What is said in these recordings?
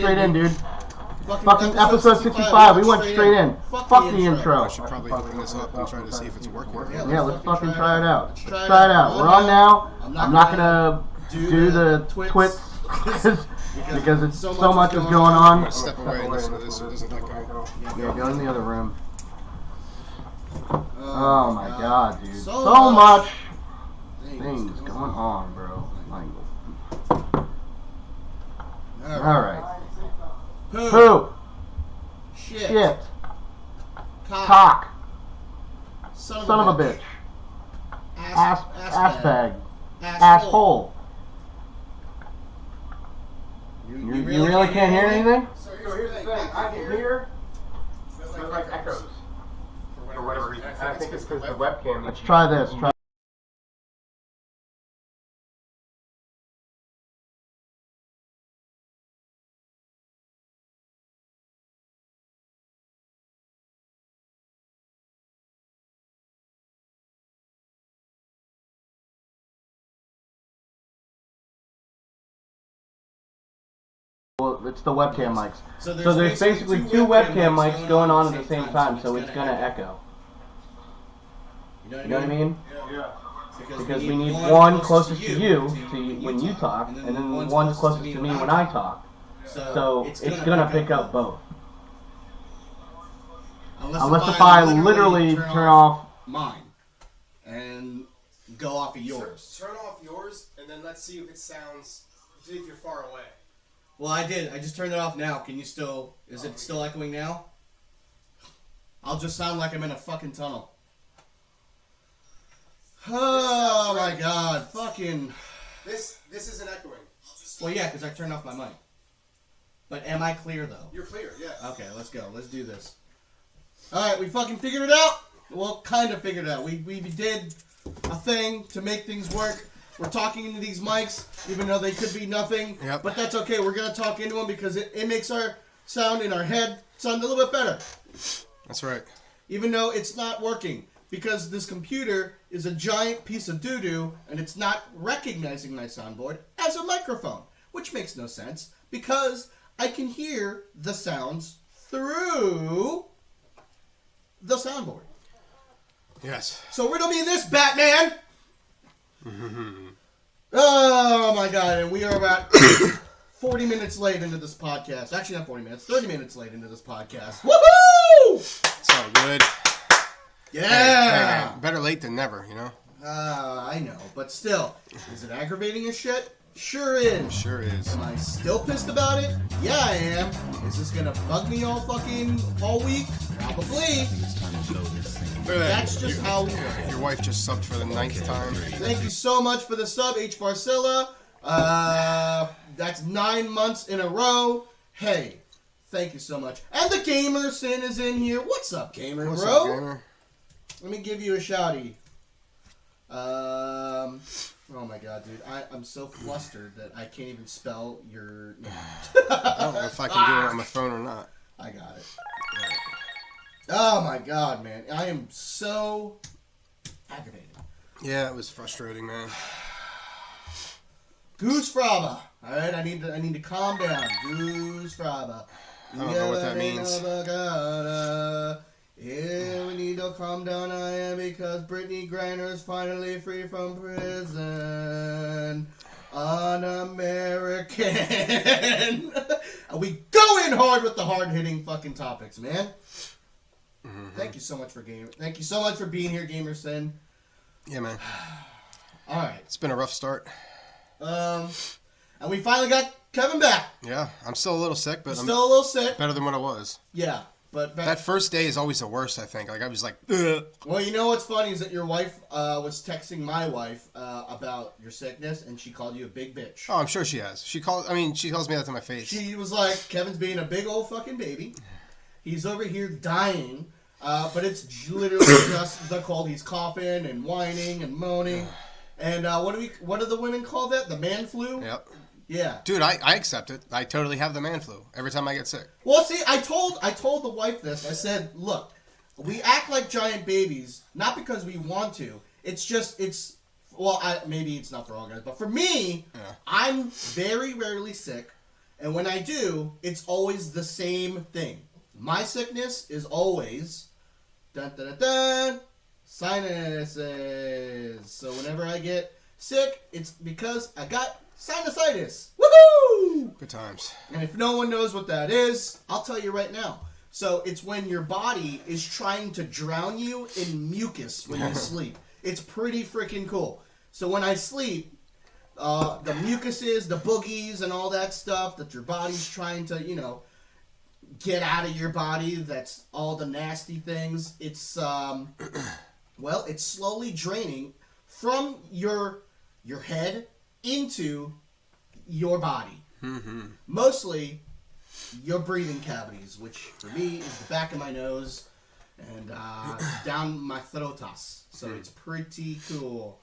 straight in, dude. Fucking episode 65. We went straight in. Fuck the intro. I should probably open this up and try to see if it's working. Yeah, let's fucking try it out. Let's try it out. We're on now. I'm not gonna do the twits because it's so much is going on. I'm gonna step away and listen to this so it doesn't echo. Yeah, go in the other room. Oh my god, dude. So much things going on, bro. Alright. Poop. Shit. Cock. Son of a bitch. Ass bag. Asshole. You really can't hear anything? So here's the thing. I can hear, but it like echoes for whatever reason. And I think it's because the webcam. Let's try this. Well, it's the webcam mics. So there's basically two webcam mics going on at the same time, so it's gonna echo. You know what I mean? Yeah. Because we need one closest to you when you talk, and then one closest to me when I talk. So it's gonna pick up both. Unless if I literally turn off mine and go off of yours. Turn off yours, and then let's see if it sounds. See if you're far away. Well, I did. I just turned it off now. Can you still... Is it still echoing now? I'll just sound like I'm in a fucking tunnel. Oh, my God. Fucking... This isn't echoing. Well, yeah, because I turned off my mic. But am I clear, though? You're clear, yeah. Okay, let's go. Let's do this. Alright, we fucking figured it out. Well, kind of figured it out. We did a thing to make things work. We're talking into these mics, even though they could be nothing. Yep. But that's okay. We're going to talk into them because it makes our sound in our head sound a little bit better. That's right. Even though it's not working. Because this computer is a giant piece of doo-doo, and it's not recognizing my soundboard as a microphone. Which makes no sense, because I can hear the sounds through the soundboard. Yes. So riddle me this, Batman! Oh my god, and we are about 40 minutes late into this podcast. Actually, not 40 minutes, 30 minutes late into this podcast. Woohoo! It's all good. Yeah! Hey, better late than never, you know? I know, but still, is it aggravating as shit? Sure is. Sure is. Am I still pissed about it? Yeah, I am. Is this gonna bug me all week? Probably. That's just how we work. Your wife just subbed for the 9th time. Thank you so much for the sub, H. Barcilla. That's 9 months in a row. Hey, thank you so much. And the Gamer Sin is in here. What's up, Gamer, What's bro? up, Gamer? Let me give you a shouty. Oh my god, dude. I'm so flustered that I can't even spell your name. I don't know if I can do it on my phone or not. I got it. Oh my god, man. I am so aggravated. Yeah, it was frustrating, man. Goose Fraba. Alright, I need to calm down. Goose Fraba. I don't know what that means. Yeah, we need to calm down, I am, because Brittney Griner is finally free from prison. Un-American. We go in hard with the hard-hitting fucking topics, man. Mm-hmm. Thank you so much for being here, Gamerson. Yeah, man. All right. It's been a rough start. And we finally got Kevin back. Yeah, I'm still a little sick, but I'm still a little sick. Better than what I was. Yeah, but that first day is always the worst, I think. Like, I was like, ugh. Well, you know what's funny is that your wife was texting my wife about your sickness, and she called you a big bitch. Oh, I'm sure she has. She calls me that to my face. She was like, Kevin's being a big old fucking baby. He's over here dying, but it's literally just the cold. He's coughing and whining and moaning. And what do the women call that? The man flu? Yep. Yeah. Dude, I accept it. I totally have the man flu every time I get sick. Well, see, I told the wife this. I said, look, we act like giant babies, not because we want to. Maybe it's not for all guys, but for me, yeah. I'm very rarely sick. And when I do, it's always the same thing. My sickness is always dun dun dun dun sinuses. So whenever I get sick, it's because I got sinusitis. Woohoo! Good times. And if no one knows what that is, I'll tell you right now. So it's when your body is trying to drown you in mucus when you sleep. It's pretty freaking cool. So when I sleep, the mucuses, the boogies, and all that stuff that your body's trying to, get out of your body, that's all the nasty things. It's, it's slowly draining from your head into your body. Mm-hmm. Mostly your breathing cavities, which for me is the back of my nose and down my throatas. So it's pretty cool.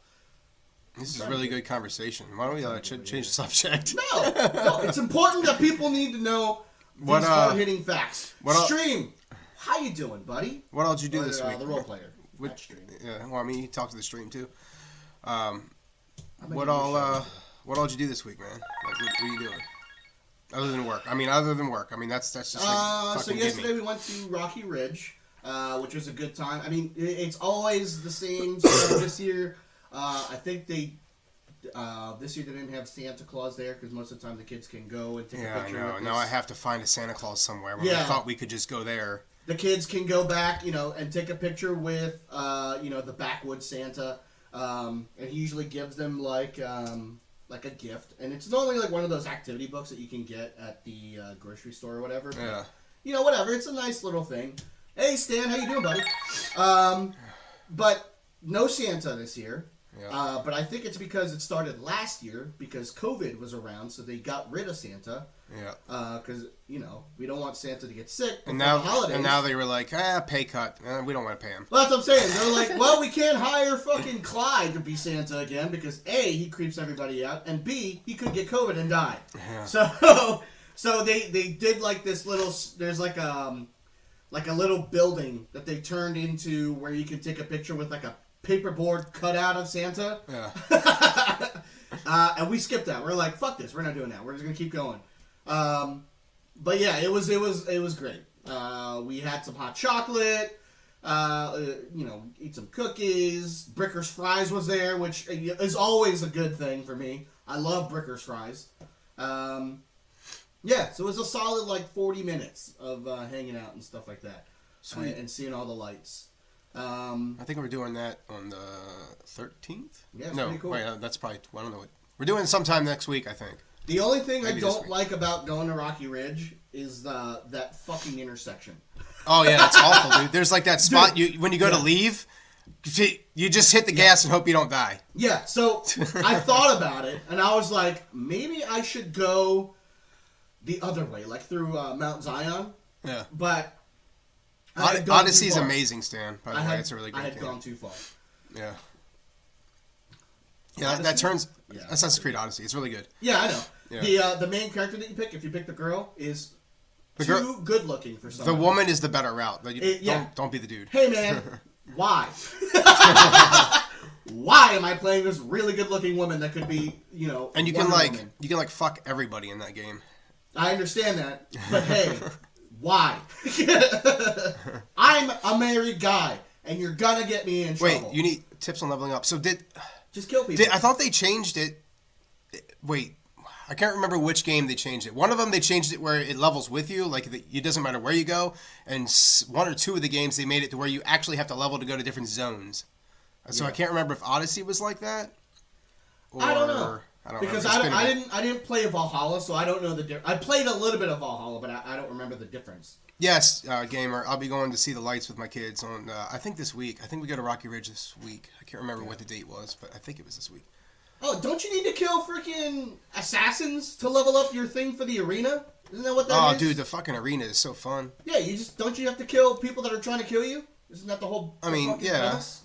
This is a really good conversation. Why don't we change the subject? No, it's important that people need to know these hard-hitting facts. Stream, how you doing, buddy? What else did you do this week? The role player. Yeah, well, I mean, you talk to the stream too. What all did you do this week, man? Like, what are you doing? Other than work. I mean, that's just like so yesterday we went to Rocky Ridge, which was a good time. I mean, it's always the same. So this year, I think this year they didn't have Santa Claus there because most of the time the kids can go and take a picture. Yeah, I know. Now I have to find a Santa Claus somewhere. When we thought we could just go there. The kids can go back, and take a picture with, the backwoods Santa, and he usually gives them like a gift, and it's normally like one of those activity books that you can get at the grocery store or whatever. But, yeah. Whatever. It's a nice little thing. Hey, Stan, how you doing, buddy? But no Santa this year. Yeah. But I think it's because it started last year because COVID was around, so they got rid of Santa. Yeah. Because we don't want Santa to get sick and before the holidays. And now they were like, pay cut. We don't want to pay him. Well, that's what I'm saying. They're like, well, we can't hire fucking Clyde to be Santa again because A, he creeps everybody out, and B, he could get COVID and die. Yeah. So they did like this little. There's like a little building that they turned into where you can take a picture with like a paperboard cutout of Santa. Yeah. And we skipped that. We're like, fuck this. We're not doing that. We're just gonna keep going. But yeah, it was great. We had some hot chocolate. Eat some cookies. Bricker's fries was there, which is always a good thing for me. I love Bricker's fries. So it was a solid 40 minutes of hanging out and stuff like that. Sweet. And seeing all the lights. I think we're doing that on the 13th. Yeah, it's pretty cool. Wait, that's probably. I don't know what we're doing. Sometime next week, I think. The only thing I don't like about going to Rocky Ridge is that fucking intersection. Oh yeah, that's awful, dude. There's like that spot when you go to leave, you just hit the gas and hope you don't die. Yeah. So I thought about it, and I was like, maybe I should go the other way, like through Mount Zion. Yeah. But Odyssey's amazing, Stan. By the way, it's a really great game. I had gone too far. Yeah. Yeah, that turns. Yeah. Assassin's Creed Odyssey. It's really good. Yeah, I know. Yeah. The main character that you pick, if you pick the girl, is too good looking for someone. The woman is the better route. Don't be the dude. Hey man, why? Why am I playing this really good looking woman that could be, And you can fuck everybody in that game. I understand that, but hey, why? I'm a married guy, and you're gonna get me in trouble. Wait, you need tips on leveling up. So just kill people. I thought they changed it. Wait, I can't remember which game they changed it. One of them they changed it where it levels with you, it doesn't matter where you go. And one or two of the games they made it to where you actually have to level to go to different zones. So I can't remember if Odyssey was like that. Or, I don't know. Because I didn't play Valhalla, so I don't know the difference. I played a little bit of Valhalla, but I don't remember the difference. Yes, gamer. I'll be going to see the lights with my kids on. I think this week. I think we go to Rocky Ridge this week. I can't remember what the date was, but I think it was this week. Oh, don't you need to kill freaking assassins to level up your thing for the arena? Isn't that what that is? Oh, dude, the fucking arena is so fun. Yeah, don't you have to kill people that are trying to kill you? Isn't that the whole? Premise?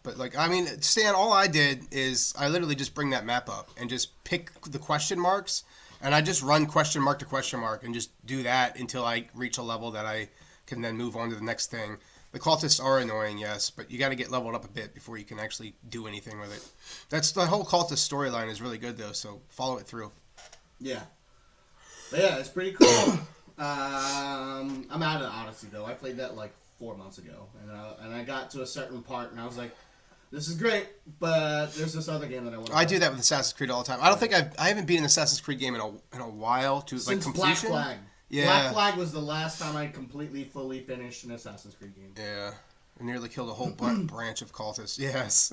But Stan, all I did is I literally just bring that map up and just pick the question marks, and I just run question mark to question mark and just do that until I reach a level that I can then move on to the next thing. The cultists are annoying, yes, but you got to get leveled up a bit before you can actually do anything with it. That's the whole cultist storyline is really good though, so follow it through. Yeah. But yeah, it's pretty cool. I'm out of Odyssey though. I played that like 4 months ago, and I got to a certain part, and I was like, "This is great," but there's this other game that I want. I do that with Assassin's Creed all the time. I don't think I haven't beaten an Assassin's Creed game in a while to Since like completion. Black Flag. Yeah. Black Flag was the last time I completely, fully finished an Assassin's Creed game. Yeah, I nearly killed a whole branch of cultists. Yes.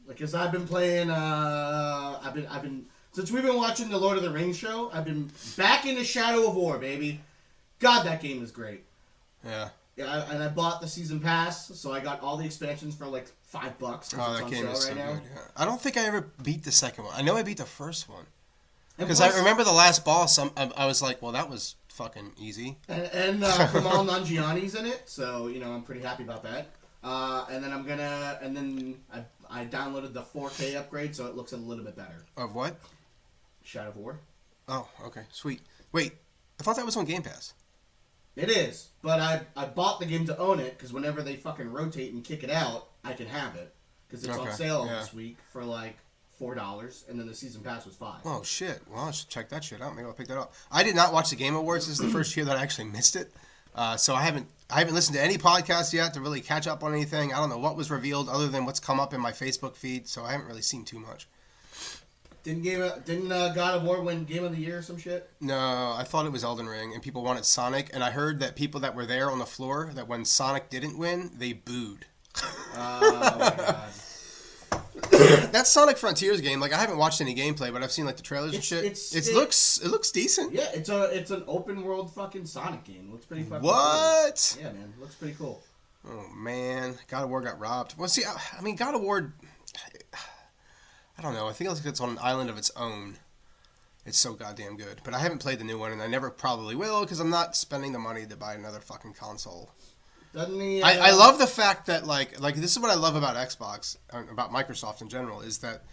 Because I've been playing. I've been since we've been watching the Lord of the Rings show. I've been back into Shadow of War, baby. God, that game is great. Yeah. Yeah, and I bought the season pass, so I got all the expansions for like $5. Oh, that game is so good. Yeah. I don't think I ever beat the second one. I know I beat the first one. And because I remember the last boss. I was like, well, that was fucking easy. And Kamal Nanjiani's in it, so I'm pretty happy about that. And then I downloaded the 4K upgrade, so it looks a little bit better. Of what? Shadow of War. Oh, okay, sweet. Wait, I thought that was on Game Pass. It is, but I bought the game to own it, because whenever they fucking rotate and kick it out, I can have it. Because it's on sale this week for like $4, and then the season pass was $5. Oh shit! Well, I should check that shit out. Maybe I'll pick that up. I did not watch the Game Awards. This is the first year that I actually missed it, so I haven't listened to any podcasts yet to really catch up on anything. I don't know what was revealed other than what's come up in my Facebook feed, so I haven't really seen too much. Didn't God of War win Game of the Year or some shit? No, I thought it was Elden Ring, and people wanted Sonic, and I heard that people that were there on the floor, that when Sonic didn't win, they booed. Oh my god. That Sonic Frontiers game, like I haven't watched any gameplay, but I've seen like the trailers and shit. It looks decent. Yeah, it's an open world fucking Sonic game. It looks pretty fucking What? cool. Yeah, man, it looks pretty cool. Oh man, God of War got robbed. Well, see, I mean, God of War. I don't know. I think it's on an island of its own. It's so goddamn good. But I haven't played the new one, and I never probably will because I'm not spending the money to buy another fucking console. Doesn't he? I love the fact that like this is what I love about Xbox, about Microsoft in general, is that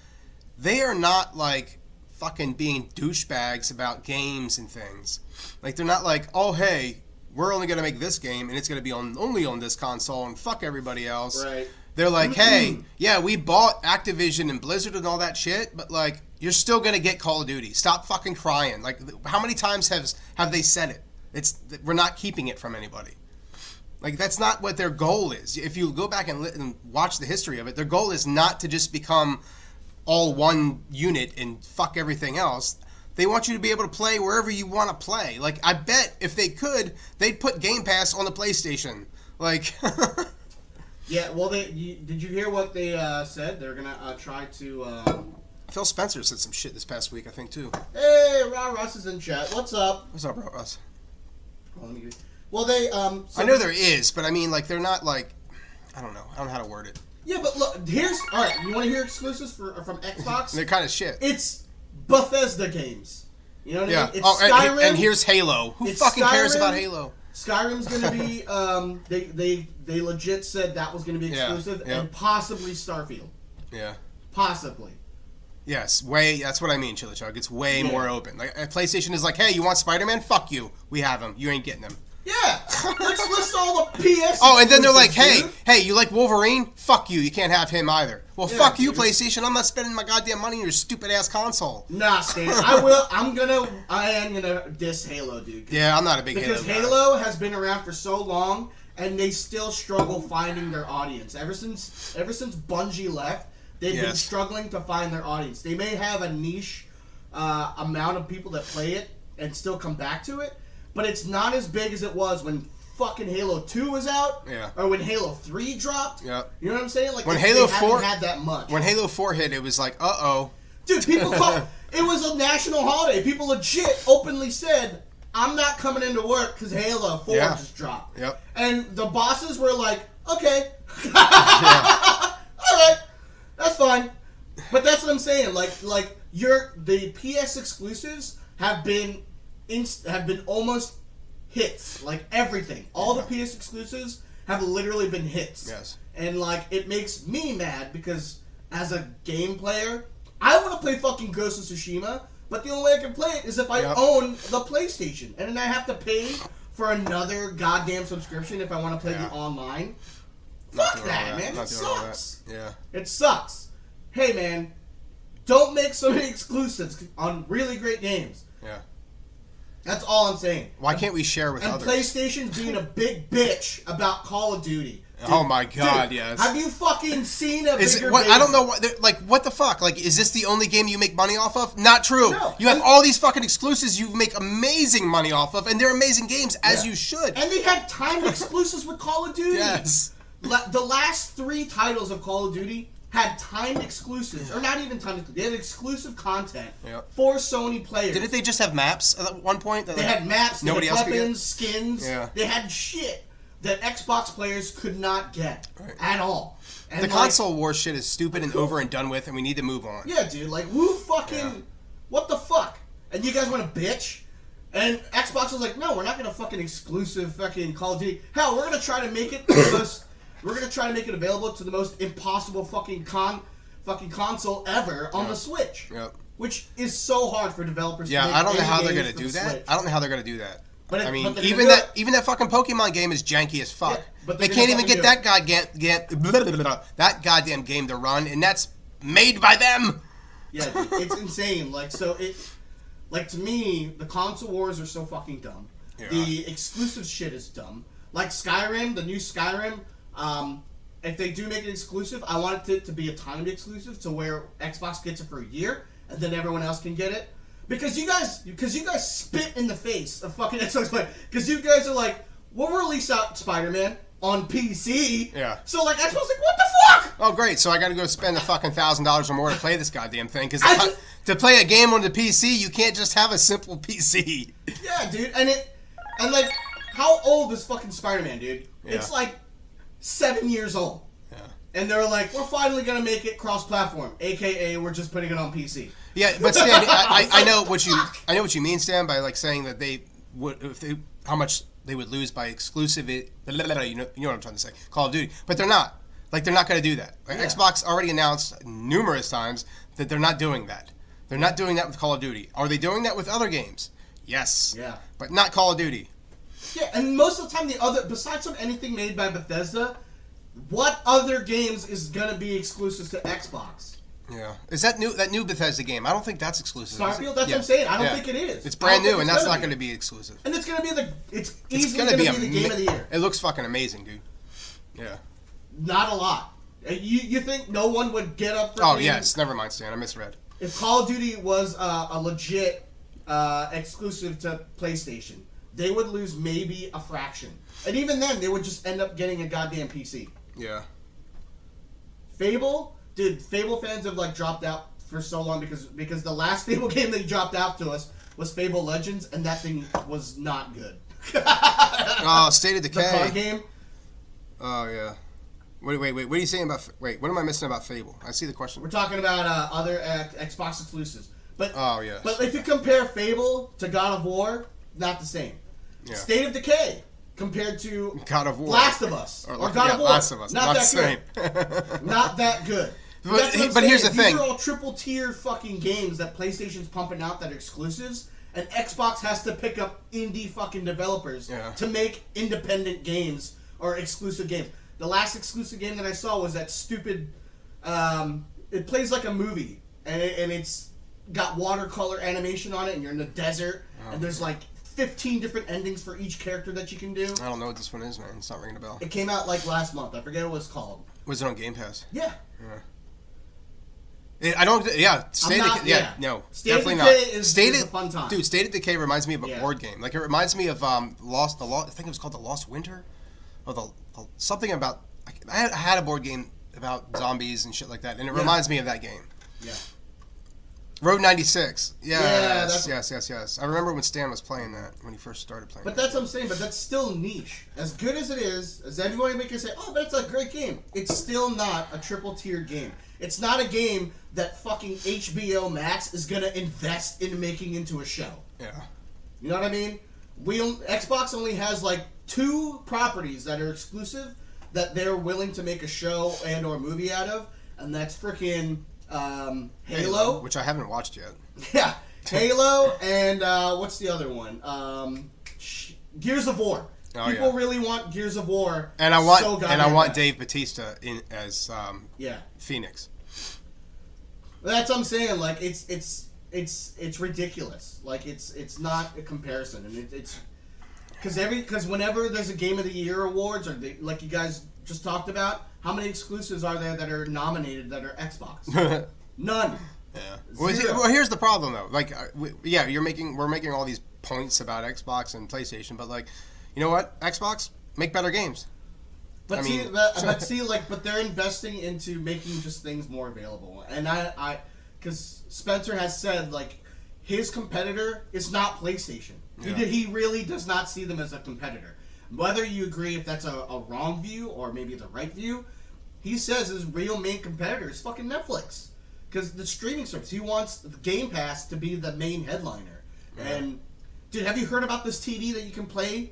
they are not like fucking being douchebags about games and things. Like they're not like, oh hey, we're only gonna make this game and it's gonna be only on this console and fuck everybody else. Right. They're like, hey, yeah, we bought Activision and Blizzard and all that shit, but like you're still gonna get Call of Duty. Stop fucking crying. Like how many times have they said it? We're not keeping it from anybody. Like, that's not what their goal is. If you go back and watch the history of it, their goal is not to just become all one unit and fuck everything else. They want you to be able to play wherever you want to play. Like, I bet if they could, they'd put Game Pass on the PlayStation. Like... Yeah, well, did you hear what they said? They're going to try to... Phil Spencer said some shit this past week, I think, too. Hey, Russ is in chat. What's up? What's up, Russ? Let me give you... Well, they I know there is, but I mean, like, they're not like, I don't know how to word it. Yeah, but look, all right. You want to hear exclusives from Xbox? They're kind of shit. It's Bethesda games. You know what I mean? It's Skyrim, and here's Halo. Who fucking cares about Halo? Skyrim's gonna be. They legit said that was gonna be exclusive, and possibly Starfield. Yeah. Possibly. Yes, that's what I mean, Chili Chug. It's way more open. Like PlayStation is like, hey, you want Spider-Man? Fuck you. We have him. You ain't getting him. Yeah, let's list all the PS. Oh, and then they're like, hey, you like Wolverine? Fuck you. You can't have him either. Well, fuck you, PlayStation. I'm not spending my goddamn money on your stupid ass console. Nah, Stan. I am gonna diss Halo, dude. Yeah, I'm not a big Halo guy. Because Halo has been around for so long, and they still struggle finding their audience. Ever since Bungie left, they've been struggling to find their audience. They may have a niche amount of people that play it and still come back to it, but it's not as big as it was when fucking Halo 2 was out, or when Halo 3 dropped. Yep. You know what I'm saying? Like when Halo 4 had that much. When Halo 4 hit, it was like, uh-oh. Dude, people it was a national holiday. People legit openly said, I'm not coming into work because Halo 4 just dropped. Yep. And the bosses were like, okay. All right. That's fine. But that's what I'm saying. Like the PS exclusives have been almost hits. Like everything. All the PS exclusives have literally been hits. Yes. And like it makes me mad because as a game player, I want to play fucking Ghost of Tsushima, but the only way I can play it is if I own the PlayStation. And then I have to pay for another goddamn subscription if I want to play the online. Fuck that, man. It sucks. Yeah. It sucks. Hey, man, don't make so many exclusives on really great games. Yeah. That's all I'm saying. Why can't we share with and others? PlayStation's being a big bitch about Call of Duty. Dude, oh my god, yes. Have you fucking seen a bigger I don't know what the fuck? Like, is this the only game you make money off of? Not true. No. You have all these fucking exclusives you make amazing money off of, and they're amazing games, as you should. And they had timed exclusives with Call of Duty. Yes. The last 3 titles of Call of Duty had timed exclusives, or not even timed exclusives. They had exclusive content for Sony players. Didn't they just have maps at one point? They had maps, nobody they had else weapons, skins. Yeah. They had shit that Xbox players could not get at all. And the console war shit is stupid and over and done with, and we need to move on. Yeah, dude. Like, who fucking... What the fuck? And you guys want to bitch? And Xbox was like, no, we're not going to fucking exclusive fucking Call of Duty. Hell, we're going to try to make it the most... We're going to try to make it available to the most impossible fucking console ever on the Switch. Yep. Which is so hard for developers to make. Yeah, I don't know how they're going going to do that. Switch. I don't know how they're going to do that. But I mean, even that fucking Pokemon game is janky as fuck. Yeah, but they can't even get that that goddamn game to run, and that's made by them. Yeah, dude, it's insane. Like, so to me, the console wars are so fucking dumb. Yeah. The exclusive shit is dumb. Like Skyrim, the new Skyrim. If they do make it exclusive, I want it to be a timed exclusive, to where Xbox gets it for a year, and then everyone else can get it. Because you guys spit in the face of fucking Xbox players. Because you guys are like, we'll release out Spider-Man on PC. Yeah. So like, Xbox like, what the fuck? Oh great! So I got to go spend a fucking $1,000 or more to play this goddamn thing. Because to play a game on the PC, you can't just have a simple PC. Yeah, dude. And like, how old is fucking Spider-Man, dude? Yeah. It's like 7 years old. Yeah. And they're like, we're finally gonna make it cross-platform, aka we're just putting it on PC. Yeah, but Stan, I know what you mean, Stan, by like saying that they would how much they would lose by exclusive. You know what I'm trying to say, Call of Duty, but they're not. Like, they're not going to do that. Like, Xbox already announced numerous times that they're not doing that. They're not doing that with Call of Duty. Are they doing that with other games? Yes. Yeah. But not Call of Duty. Yeah, and most of the time, besides from anything made by Bethesda, what other games is gonna be exclusive to Xbox? Yeah. Is that new Bethesda game? I don't think that's exclusive. Starfield? That's what I'm saying. I don't think it is. It's brand new, and that's not going to be exclusive. And it's gonna be it's easily gonna be the game of the year. It looks fucking amazing, dude. Yeah. Not a lot. You think no one would get up for? Oh yes, never mind, Stan. I misread. If Call of Duty was a legit exclusive to PlayStation, they would lose maybe a fraction, and even then, they would just end up getting a goddamn PC. Yeah. Fable, dude. Fable fans have like dropped out for so long because the last Fable game they dropped out to us was Fable Legends, and that thing was not good. Oh, State of Decay. The card game. Oh yeah. Wait. What are you saying about? Wait, what am I missing about Fable? I see the question. We're talking about other Xbox exclusives, but yeah. But if you compare Fable to God of War, not the same. Yeah. State of Decay compared to God of War, Last of Us, or God of War, Last of Us, not that the same. Good. Not that good. But here's the thing: these are all triple tier fucking games that PlayStation's pumping out that are exclusives, and Xbox has to pick up indie fucking developers to make independent games or exclusive games. The last exclusive game that I saw was that stupid. It plays like a movie, and it's got watercolor animation on it, and you're in the desert, and there's like 15 different endings for each character that you can do. I don't know what this one is, man. It's not ringing a bell. It came out like last month. I forget what it's called. Was it on Game Pass? Yeah. I don't. Yeah, State of Decay is a fun time. Dude, State of Decay reminds me of a board game. Like, it reminds me of I think it was called The Lost Winter, or something about. I had a board game about zombies and shit like that, and it reminds me of that game. Yeah. Road 96. Yes. I remember when Stan was playing that, when he first started playing. But that's what I'm saying. But that's still niche. As good as it is, as everyone can say, "Oh, but it's a great game." It's still not a triple tier game. It's not a game that fucking HBO Max is gonna invest in making into a show. Yeah. You know what I mean? Xbox only has like 2 properties that are exclusive that they're willing to make a show and or movie out of, and that's freaking Halo, which I haven't watched yet. Yeah, Halo, and what's the other one? Gears of War. People really want Gears of War, and I want Dave Bautista as Phoenix. That's what I'm saying. Like it's it's ridiculous. Like it's not a comparison, and it's because whenever there's a Game of the Year awards or like you guys just talked about, how many exclusives are there that are nominated that are Xbox? None. Yeah. Well, here's the problem though. Like, we're making all these points about Xbox and PlayStation, but like, you know what? Xbox make better games. But but they're investing into making just things more available, and because Spencer has said like his competitor is not PlayStation. Yeah. He really does not see them as a competitor. Whether you agree if that's a wrong view or maybe the right view, he says his real main competitor is fucking Netflix. Because the streaming service, he wants the Game Pass to be the main headliner. Yeah. And, dude, have you heard about this TV that you can play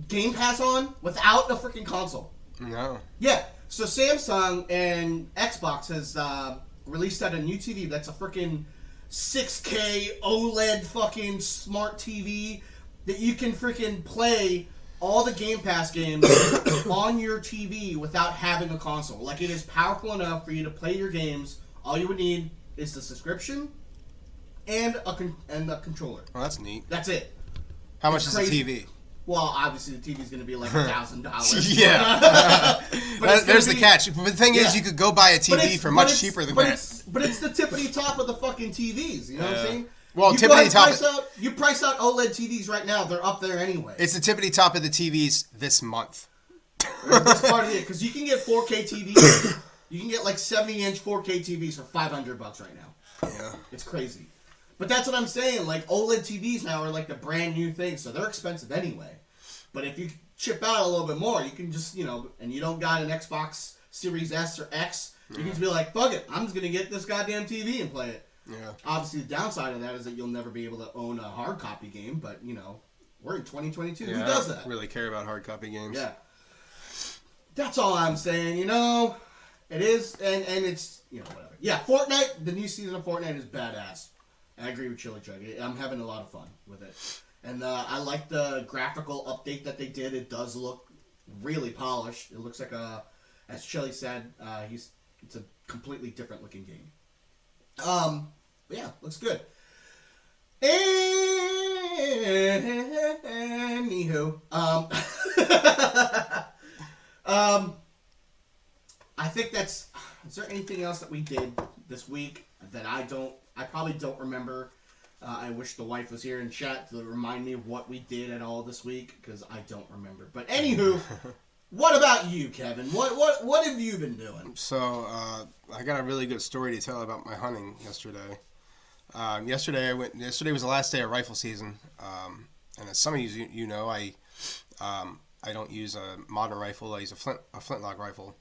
Game Pass on without a freaking console? No. Yeah. So Samsung and Xbox has released out a new TV that's a freaking 6K OLED fucking smart TV that you can freaking play all the Game Pass games on your TV without having a console. Like, it is powerful enough for you to play your games. All you would need is the subscription and the controller. Oh, that's neat. That's it. How much is the TV? Well, obviously the TV's going to be like $1,000. Yeah. There's the catch. But the thing is, you could go buy a TV for much cheaper than that. But it's the tippity top of the fucking TVs. You know what I'm saying? Well, you tippity top. You price out OLED TVs right now. They're up there anyway. It's the tippity top of the TVs this month. That's part of it because you can get 4K TVs. You can get like 70-inch 4K TVs for $500 right now. Yeah. It's crazy. But that's what I'm saying. Like, OLED TVs now are like the brand new thing, so they're expensive anyway. But if you chip out a little bit more, you can just, and you don't got an Xbox Series S or X, you can just be like, fuck it, I'm just going to get this goddamn TV and play it. Yeah. Obviously, the downside of that is that you'll never be able to own a hard copy game, but, we're in 2022. Yeah, who does that? I don't really care about hard copy games. Yeah. That's all I'm saying, It is, and it's, whatever. Yeah, Fortnite, the new season of Fortnite is badass. I agree with Chili Chug. I'm having a lot of fun with it. And I like the graphical update that they did. It does look really polished. It looks like as Chili said, it's a completely different looking game. But yeah, looks good. Anywho, I think that's. Is there anything else that we did this week that I probably don't remember? I wish the wife was here in chat to remind me of what we did at all this week because I don't remember. But anywho, what about you, Kevin? What have you been doing? So I got a really good story to tell about my hunting yesterday. Yesterday was the last day of rifle season, and as some of you know, I don't use a modern rifle. I use a flintlock rifle.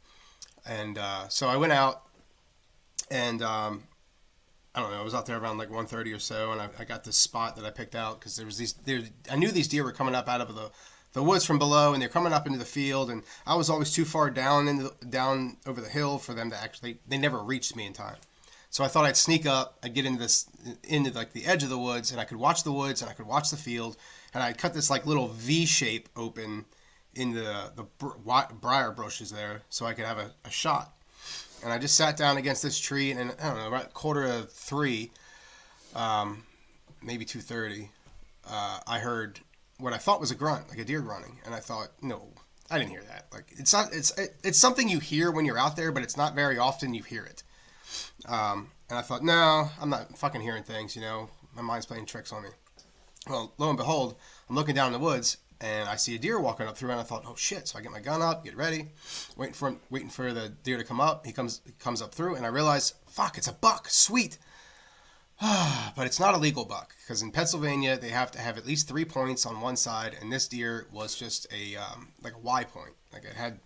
And so I went out, and I don't know. I was out there around like 1:30 or so, and I got this spot that I picked out because I knew these deer were coming up out of the woods from below, and they're coming up into the field, and I was always too far down over the hill for them to actually. They never reached me in time, so I thought I'd sneak up. I'd get into like the edge of the woods, and I could watch the woods, and I could watch the field, and I'd cut this like little V shape open in the briar bushes there so I could have a shot. And I just sat down against this tree, and I don't know, about 2:45, maybe 2:30, I heard what I thought was a grunt, like a deer grunting. And I thought, no, I didn't hear that. Like, it's something you hear when you're out there, but it's not very often you hear it. And I thought, no, I'm not fucking hearing things, my mind's playing tricks on me. Well, lo and behold, I'm looking down in the woods, and I see a deer walking up through, and I thought, oh shit! So I get my gun up, get ready, waiting for the deer to come up. He comes up through, and I realize, fuck, it's a buck, sweet. But it's not a legal buck because in Pennsylvania they have to have at least 3 points on one side, and this deer was just like a Y point. Like it had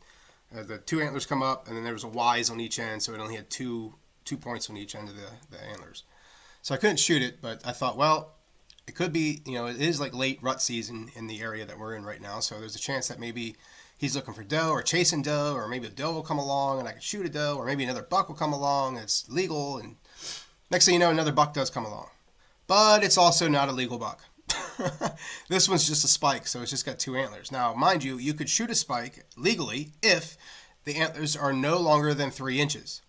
the two antlers come up, and then there was a Y's on each end, so it only had two points on each end of the antlers. So I couldn't shoot it, but I thought, well, it could be, it is like late rut season in the area that we're in right now. So there's a chance that maybe he's looking for doe or chasing doe, or maybe a doe will come along and I could shoot a doe, or maybe another buck will come along. It's legal. And next thing you know, another buck does come along, but it's also not a legal buck. This one's just a spike. So it's just got two antlers. Now, mind you, you could shoot a spike legally if the antlers are no longer than 3 inches.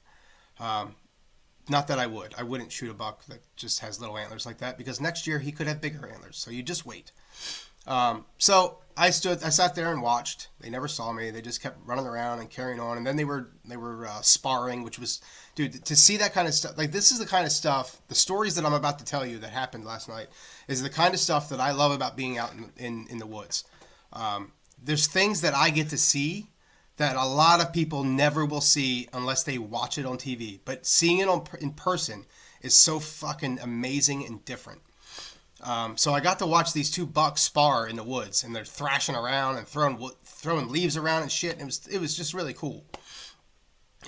not that I wouldn't shoot a buck that just has little antlers like that, because next year he could have bigger antlers. So you just wait. So I sat there and watched. They never saw me. They just kept running around and carrying on. And then they were sparring, which was, dude, to see that kind of stuff. Like, this is the kind of stuff, the stories that I'm about to tell you that happened last night is the kind of stuff that I love about being out in the woods. There's things that I get to see that a lot of people never will see unless they watch it on TV. But seeing it in person is so fucking amazing and different. So I got to watch these two bucks spar in the woods, and they're thrashing around and throwing leaves around and shit. And it was just really cool.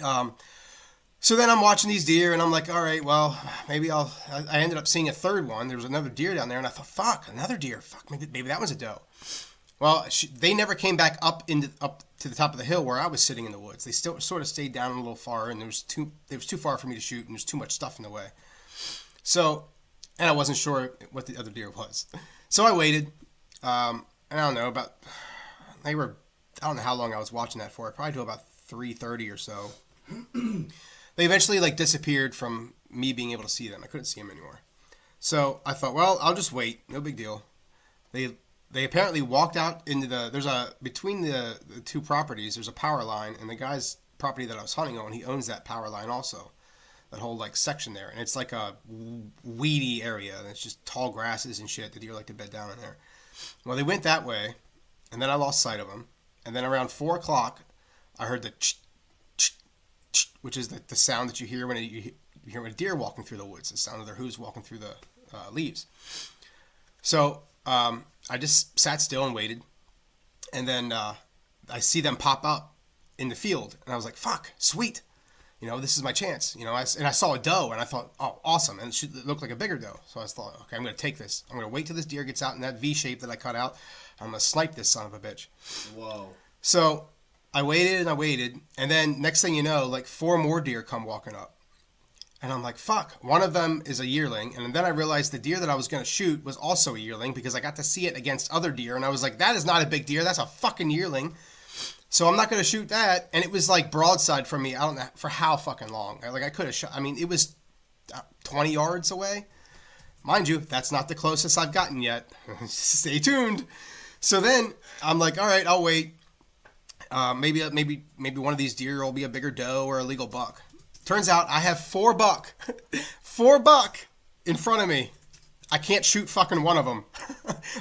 So then I'm watching these deer, and I'm like, all right, well, maybe I ended up seeing a third one. There was another deer down there, and I thought, fuck, another deer. Fuck, maybe that was a doe. Well, they never came back up to the top of the hill where I was sitting in the woods. They still sort of stayed down a little far, and it was too far for me to shoot, and there's too much stuff in the way. So, and I wasn't sure what the other deer was. So I waited. And I don't know, I don't know how long I was watching that for. Probably till about 3:30 or so. They eventually disappeared from me being able to see them. I couldn't see them anymore. So I thought, well, I'll just wait. No big deal. They apparently walked out into between the two properties, there's a power line, and the guy's property that I was hunting on, he owns that power line also. That whole section there. And it's like a weedy area. And it's just tall grasses and shit. The deer like to bed down in there. Well, they went that way, and then I lost sight of them. And then around 4 o'clock, I heard the which is the sound that you hear when you hear a deer walking through the woods. The sound of their hooves walking through the leaves. So I just sat still and waited. And then I see them pop up in the field. And I was like, fuck, sweet. This is my chance. And I saw a doe, and I thought, oh, awesome. And it looked like a bigger doe. So I thought, okay, I'm going to take this. I'm going to wait till this deer gets out in that V shape that I cut out. I'm going to snipe this son of a bitch. Whoa. So I waited, and then next thing you know, 4 more deer come walking up. And I'm like, fuck, one of them is a yearling. And then I realized the deer that I was going to shoot was also a yearling, because I got to see it against other deer. And I was like, that is not a big deer. That's a fucking yearling. So I'm not going to shoot that. And it was broadside from me. I don't know for how fucking long. I could have shot. I mean, it was 20 yards away. Mind you, that's not the closest I've gotten yet. Stay tuned. So then I'm like, all right, I'll wait. Maybe one of these deer will be a bigger doe or a legal buck. Turns out I have 4 buck. 4 buck in front of me. I can't shoot fucking one of them.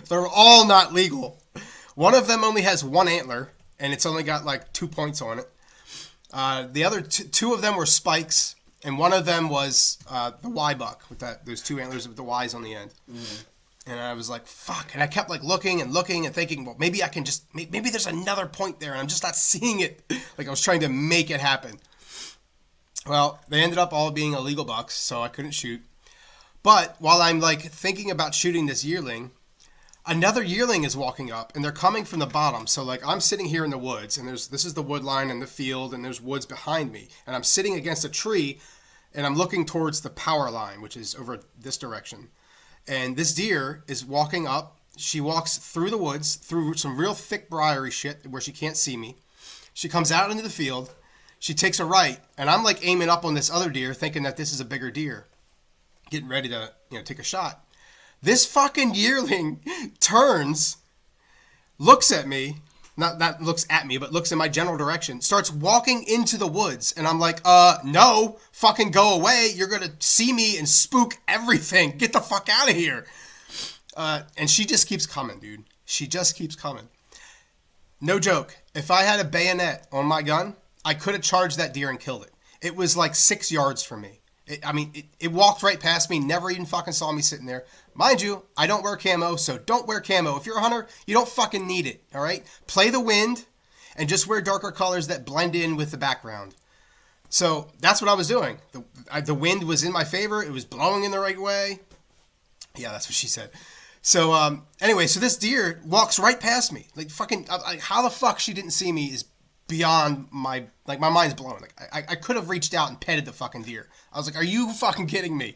They're all not legal. One of them only has 1 antler, and it's only got 2 points on it. The other two of them were spikes, and one of them was the Y buck with those 2 antlers with the Ys on the end. Mm. And I was like, fuck. And I kept looking and thinking, well, maybe I can maybe there's another point there, and I'm just not seeing it. I was trying to make it happen. Well, they ended up all being illegal bucks, so I couldn't shoot. But while I'm thinking about shooting this yearling, another yearling is walking up, and they're coming from the bottom. So I'm sitting here in the woods, and this is the wood line and the field, and there's woods behind me. And I'm sitting against a tree, and I'm looking towards the power line, which is over this direction. And this deer is walking up. She walks through the woods, through some real thick briary shit where she can't see me. She comes out into the field. She takes a right, and I'm aiming up on this other deer, thinking that this is a bigger deer, getting ready to take a shot. This fucking yearling turns, looks at me, not looks at me, but looks in my general direction, starts walking into the woods, and I'm like, no, fucking go away. You're gonna see me and spook everything. Get the fuck out of here. And she just keeps coming, dude. She just keeps coming. No joke. If I had a bayonet on my gun, I could have charged that deer and killed it. It was 6 yards from me. It walked right past me, never even fucking saw me sitting there. Mind you, I don't wear camo, so don't wear camo. If you're a hunter, you don't fucking need it, all right? Play the wind and just wear darker colors that blend in with the background. So that's what I was doing. The wind was in my favor. It was blowing in the right way. Yeah, that's what she said. So anyway, so this deer walks right past me. How the fuck she didn't see me is beyond my mind's blown. I could have reached out and petted the fucking deer. I was like, are you fucking kidding me?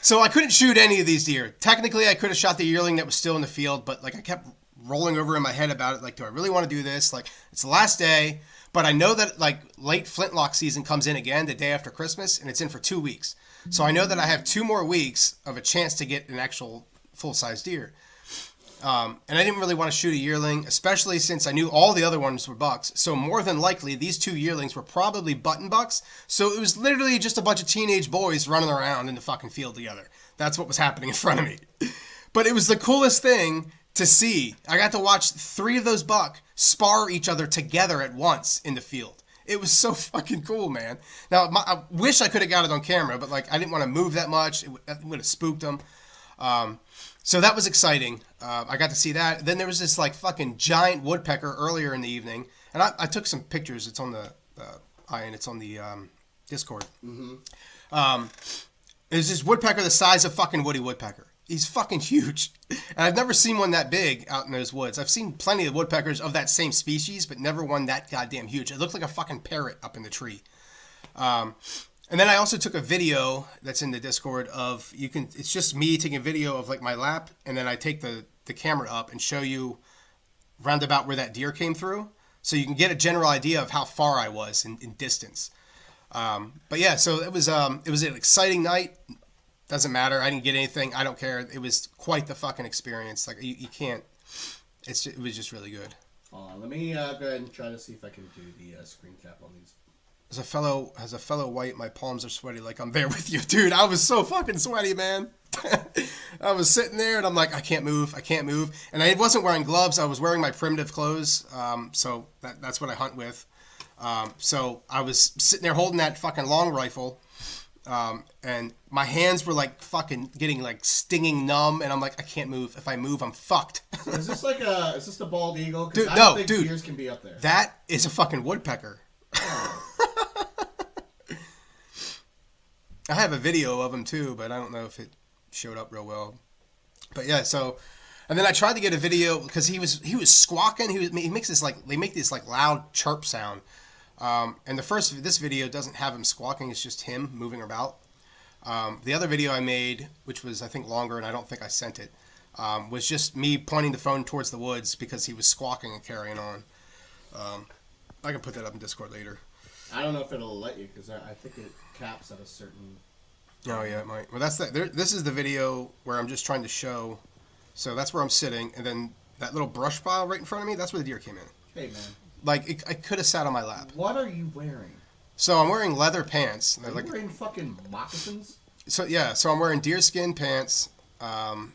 So I couldn't shoot any of these deer. Technically, I could have shot the yearling that was still in the field, but I kept rolling over in my head about it. Like, do I really want to do this? Like, it's the last day, but I know that like late flintlock season comes in again the day after Christmas, and it's in for 2 weeks. So I know that I have 2 more weeks of a chance to get an actual full-size deer. And I didn't really want to shoot a yearling, especially since I knew all the other ones were bucks. So more than likely, these 2 yearlings were probably button bucks. So it was literally just a bunch of teenage boys running around in the fucking field together. That's what was happening in front of me. But it was the coolest thing to see. I got to watch 3 of those buck spar each other together at once in the field. It was so fucking cool, man. Now, I wish I could have got it on camera, but like I didn't want to move that much. It would have spooked them. So that was exciting. I got to see that. Then there was this like fucking giant woodpecker earlier in the evening, and I took some pictures. It's on the and it's on the Discord. Mm-hmm. There's this woodpecker the size of fucking Woody Woodpecker. He's fucking huge, and I've never seen one that big out in those woods. I've seen plenty of woodpeckers of that same species, but never one that goddamn huge. It looked like a fucking parrot up in the tree. And then I also took a video that's in the Discord of it's just me taking a video of like my lap, and then I take the camera up and show you roundabout where that deer came through, so you can get a general idea of how far I was in distance. But yeah, so it was an exciting night. Doesn't matter. I didn't get anything. I don't care. It was quite the fucking experience. Like you can't. It was just really good. Let me go ahead and try to see if I can do the screen cap on these. As a fellow white, my palms are sweaty. Like I'm there with you, dude. I was so fucking sweaty, man. I was sitting there and I'm like, I can't move. And I wasn't wearing gloves. I was wearing my primitive clothes. So that's what I hunt with. So I was sitting there holding that fucking long rifle. And my hands were like fucking getting like stinging numb, and I'm like, I can't move. If I move, I'm fucked. So is this the bald eagle? Dude, I don't think deers can be up there. That is a fucking woodpecker. I have a video of him too, but I don't know if it showed up real well. But yeah, so, and then I tried to get a video because he was squawking. He makes this like, they make this like loud chirp sound. And this video doesn't have him squawking. It's just him moving about. The other video I made, which was I think longer, and I don't think I sent it, was just me pointing the phone towards the woods because he was squawking and carrying on. I can put that up in Discord later. I don't know if it'll let you because I think it caps at a certain. Oh yeah, it might. Well, this is the video where I'm just trying to show. So that's where I'm sitting, and then that little brush pile right in front of me. That's where the deer came in. Hey man. Like I could have sat on my lap. What are you wearing? So I'm wearing leather pants. Are you wearing fucking moccasins? So yeah, so I'm wearing deerskin pants. I'm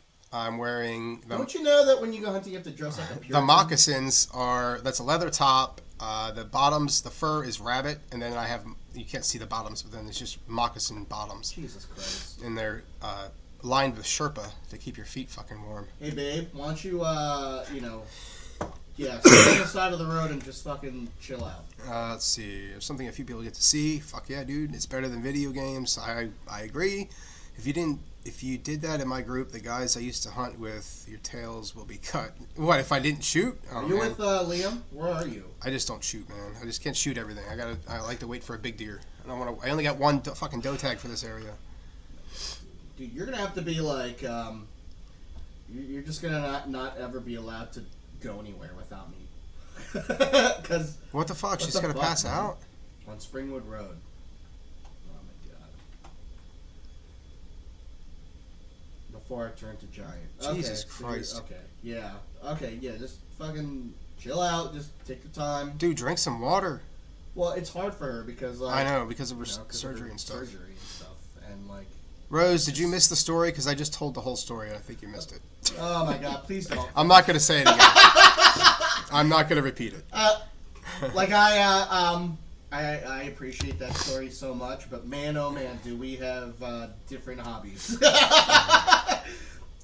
wearing. Don't you know that when you go hunting, you have to dress like a Puritan? The moccasins that's a leather top. The bottoms, the fur is rabbit, and then you can't see the bottoms, but then it's just moccasin bottoms. Jesus Christ. And they're lined with Sherpa to keep your feet fucking warm. Hey babe, why don't you, yeah, sit on the side of the road and just fucking chill out. Let's see. There's something a few people get to see. Fuck yeah, dude. It's better than video games. I agree. If you did that in my group, the guys I used to hunt with, your tails will be cut. What, if I didn't shoot? Oh, are you with Liam? Where are you? I just don't shoot, man. I just can't shoot everything. I like to wait for a big deer. I only got one fucking doe tag for this area. Dude, you're gonna have to be like, you're just gonna not ever be allowed to go anywhere without me. Cause what the fuck? She's gonna pass out on Springwood Road. Oh my god! Before I turn to giant. Jesus Christ. Okay. Yeah. Just fucking chill out. Just take your time. Dude, drink some water. Well, it's hard for her because like I know because of her surgery and stuff. And like. Rose, did you miss the story? Because I just told the whole story and I think you missed it. Oh my god! Please don't. I'm not gonna say it again. I'm not gonna repeat it. Like I appreciate that story so much, but man, oh man, do we have different hobbies?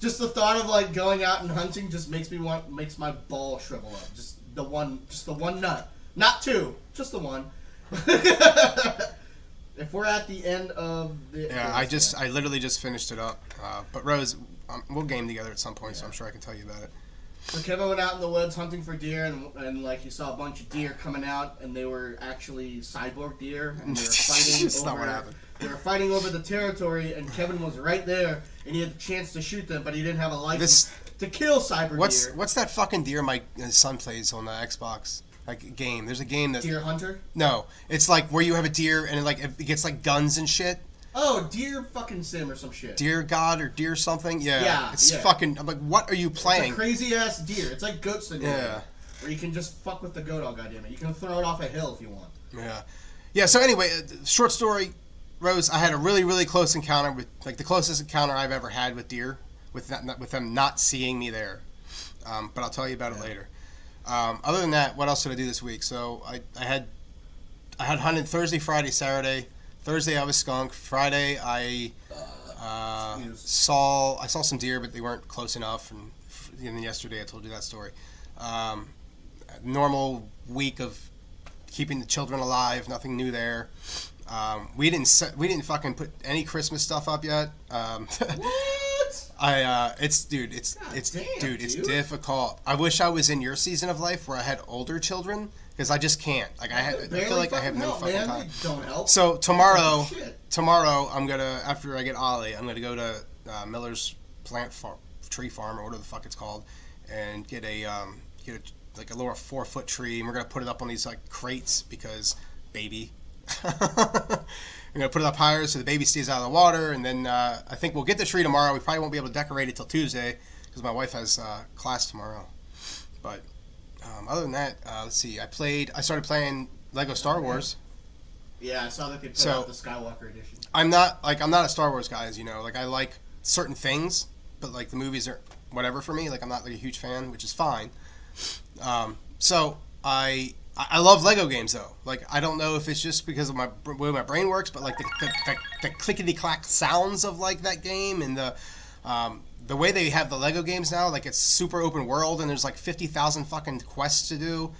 Just the thought of like going out and hunting just makes my ball shrivel up. Just the one nut, not two, just the one. If we're at the end of the I literally just finished it up. But Rose, we'll game together at some point, so I'm sure I can tell you about it. So Kevin went out in the woods hunting for deer, and like he saw a bunch of deer coming out, and they were actually cyborg deer, and they were fighting That's not what happened. They were fighting over the territory, and Kevin was right there, and he had the chance to shoot them, but he didn't have a license to kill cyber deer. What's that fucking deer my son plays on the Xbox? Like game. There's a game that Deer Hunter? No, it's like where you have a deer and it gets like guns and shit. Oh, Deer fucking Sim or some shit. Deer God or Deer something? Yeah. Yeah, It's yeah. fucking. I'm like, what are you playing? It's a crazy ass deer. It's like Goat Simulator. Yeah. Where you can just fuck with the goat all goddamn it. You can throw it off a hill if you want. Yeah. Yeah, so anyway, short story, Rose, I had a really, really close encounter with, like, the closest encounter I've ever had with deer, with them not seeing me there. But I'll tell you about it later. Other than that, what else did I do this week? So I had hunted Thursday, Friday, Saturday. Thursday I was skunk. Friday I saw some deer, but they weren't close enough. And then yesterday I told you that story. Normal week of keeping the children alive. Nothing new there. We didn't fucking put any Christmas stuff up yet. What? It's difficult. I wish I was in your season of life where I had older children, because I just can't. Like I feel like I have no fucking time. They don't help. So tomorrow I'm gonna, after I get Ollie, I'm gonna go to Miller's tree farm or whatever the fuck it's called, and get a like a lower 4-foot tree, and we're gonna put it up on these like crates because baby. We're gonna put it up higher so the baby stays out of the water, and then I think we'll get the tree tomorrow. We probably won't be able to decorate it till Tuesday because my wife has class tomorrow. But other than that, let's see. I started playing Lego Star Wars. Yeah, I saw that they put out the Skywalker edition. I'm not a Star Wars guy, as you know. Like I like certain things, but like the movies are whatever for me. Like I'm not like a huge fan, which is fine. So I love Lego games though. Like I don't know if it's just because of the way my brain works, but like the clickety clack sounds of like that game, and the way they have the Lego games now, like it's super open world and there's like 50,000 fucking quests to do.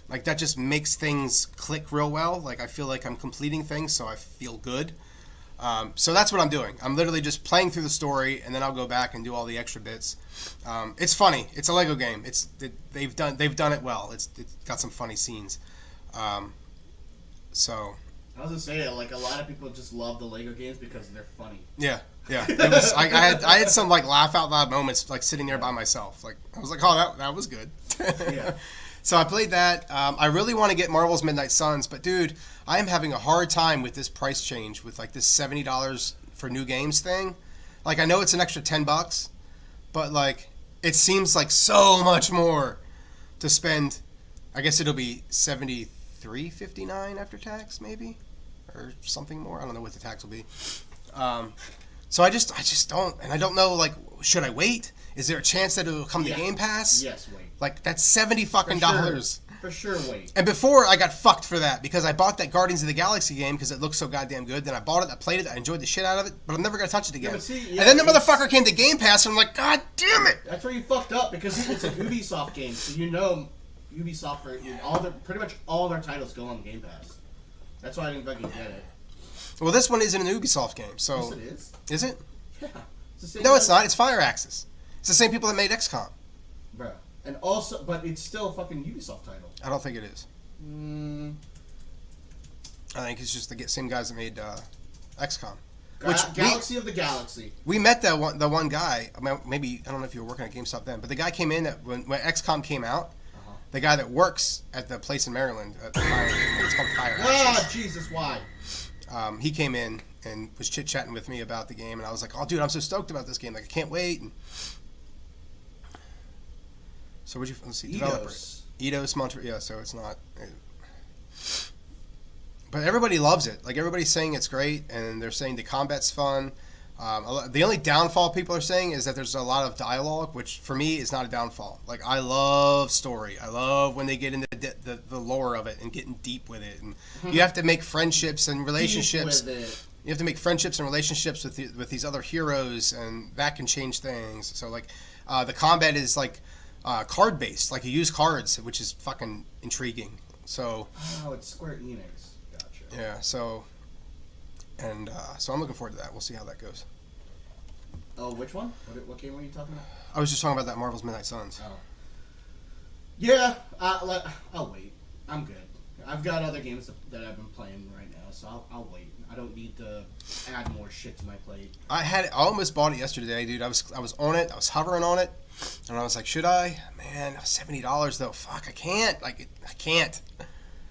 Like that just makes things click real well. Like I feel like I'm completing things, so I feel good. So that's what I'm doing. I'm literally just playing through the story, and then I'll go back and do all the extra bits. It's funny. It's a Lego game. They've done it well. It's got some funny scenes. So I was gonna say, like a lot of people just love the Lego games because they're funny. Yeah. It was. I had some like laugh out loud moments, like sitting there by myself. Like I was like, oh, that was good. Yeah. So I played that. I really want to get Marvel's Midnight Suns, but dude, I am having a hard time with this price change with like this $70 for new games thing. Like I know it's an extra $10, but like it seems like so much more to spend. I guess it'll be $73.59 after tax, maybe, or something more. I don't know what the tax will be. So I just don't, and I don't know. Like, should I wait? Is there a chance that it'll come to Game Pass? Yes, wait. Like that's $70 fucking dollars. For sure, wait. And before I got fucked for that because I bought that Guardians of the Galaxy game because it looked so goddamn good. Then I bought it, I played it, I enjoyed the shit out of it, but I'm never gonna touch it again. Yeah, but see, and then the motherfucker came to Game Pass, and I'm like, God damn it! That's where you fucked up because it's a Ubisoft game, so you know Ubisoft pretty much all their titles go on Game Pass. That's why I didn't fucking get it. Well, this one isn't an Ubisoft game, so Yes, it is. Is it? Yeah. It's the same No, it's guy- not. It's Fireaxis. It's the same people that made XCOM. Bruh. And also, but it's still a fucking Ubisoft title. I don't think it is. Mm. I think it's just the same guys that made XCOM. Galaxy of the Galaxy. We met the one guy. I mean, maybe I don't know if you were working at GameStop then, but the guy came in that when XCOM came out. The guy that works at the place in Maryland, at the it's called Fireaxis. Ah, Jesus, why? He came in and was chit chatting with me about the game, and I was like, "Oh, dude, I'm so stoked about this game! Like, I can't wait!" And so, let's see, developer Eidos Montreal. Yeah, so it's not. But everybody loves it. Like everybody's saying it's great, and they're saying the combat's fun. The only downfall people are saying is that there's a lot of dialogue, which for me is not a downfall. Like I love story. I love when they get into the lore of it and getting deep with it. And you have to make friendships and relationships. Deep with it. You have to make friendships and relationships with these other heroes, and that can change things. So like the combat is like card based. Like you use cards, which is fucking intriguing. So it's Square Enix. Gotcha. yeah. So I'm looking forward to that. We'll see how that goes. Oh, which one? What game were you talking about? I was just talking about that Marvel's Midnight Suns. Oh. Yeah, I'll wait. I'm good. I've got other games that I've been playing right now, so I'll wait. I don't need to add more shit to my plate. I almost bought it yesterday, dude. I was on it. I was hovering on it, and I was like, should I? Man, $70 though. Fuck, I can't. Like, I can't.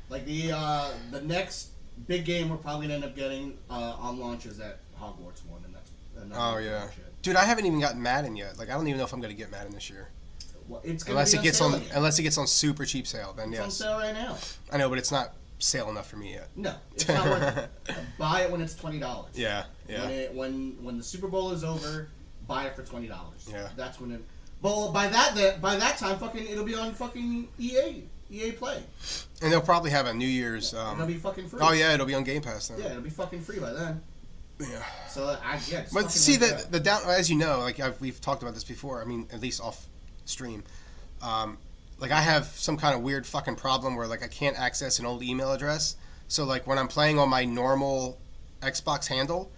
Like the next big game we're probably gonna end up getting on launch is that Hogwarts one, and that's Oh yeah, dude. I haven't even gotten Madden yet. Like, I don't even know if I'm gonna get Madden this year. Well, it's gonna unless be it gets sale on again. unless it gets on super cheap sale, then It's yes. on sale right now. I know, but it's not sale enough for me yet. No, it's not worth it. Buy it when it's $20. Yeah, yeah. When the Super Bowl is over, buy it for $20. Yeah. That's when it. Well, by that time, fucking it'll be on fucking EA Play. And they'll probably have a New Year's. It'll be fucking free. Oh yeah, it'll be on Game Pass then. Yeah, it'll be fucking free by then. Yeah. So But see the down, as you know, like we've talked about this before. I mean, at least off stream. Like I have some kind of weird fucking problem where like I can't access an old email address. So like when I'm playing on my normal Xbox handle,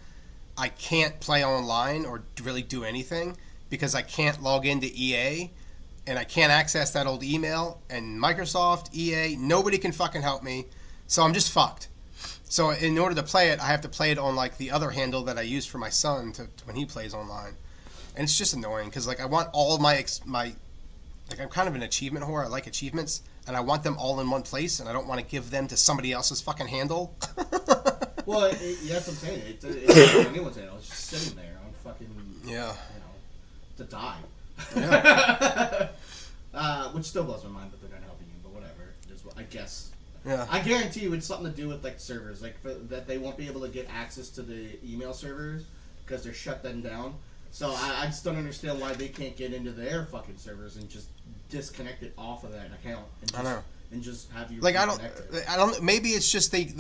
I can't play online or really do anything because I can't log into EA and I can't access that old email. And Microsoft, EA, nobody can fucking help me. So I'm just fucked. So in order to play it, I have to play it on like the other handle that I use for my son to when he plays online, and it's just annoying because like I want all of my like I'm kind of an achievement whore. I like achievements, and I want them all in one place, and I don't want to give them to somebody else's fucking handle. Well, yeah, that's what I'm saying. It's not anyone's handle. It's just sitting there on fucking to die. Yeah. Which still blows my mind that they're not helping you, but whatever. I guess. Yeah. I guarantee you it's something to do with like servers, like that they won't be able to get access to the email servers because they're shut them down. So I just don't understand why they can't get into their fucking servers and just disconnect it off of that account. And just, I know. And just have you like I don't. Maybe it's just they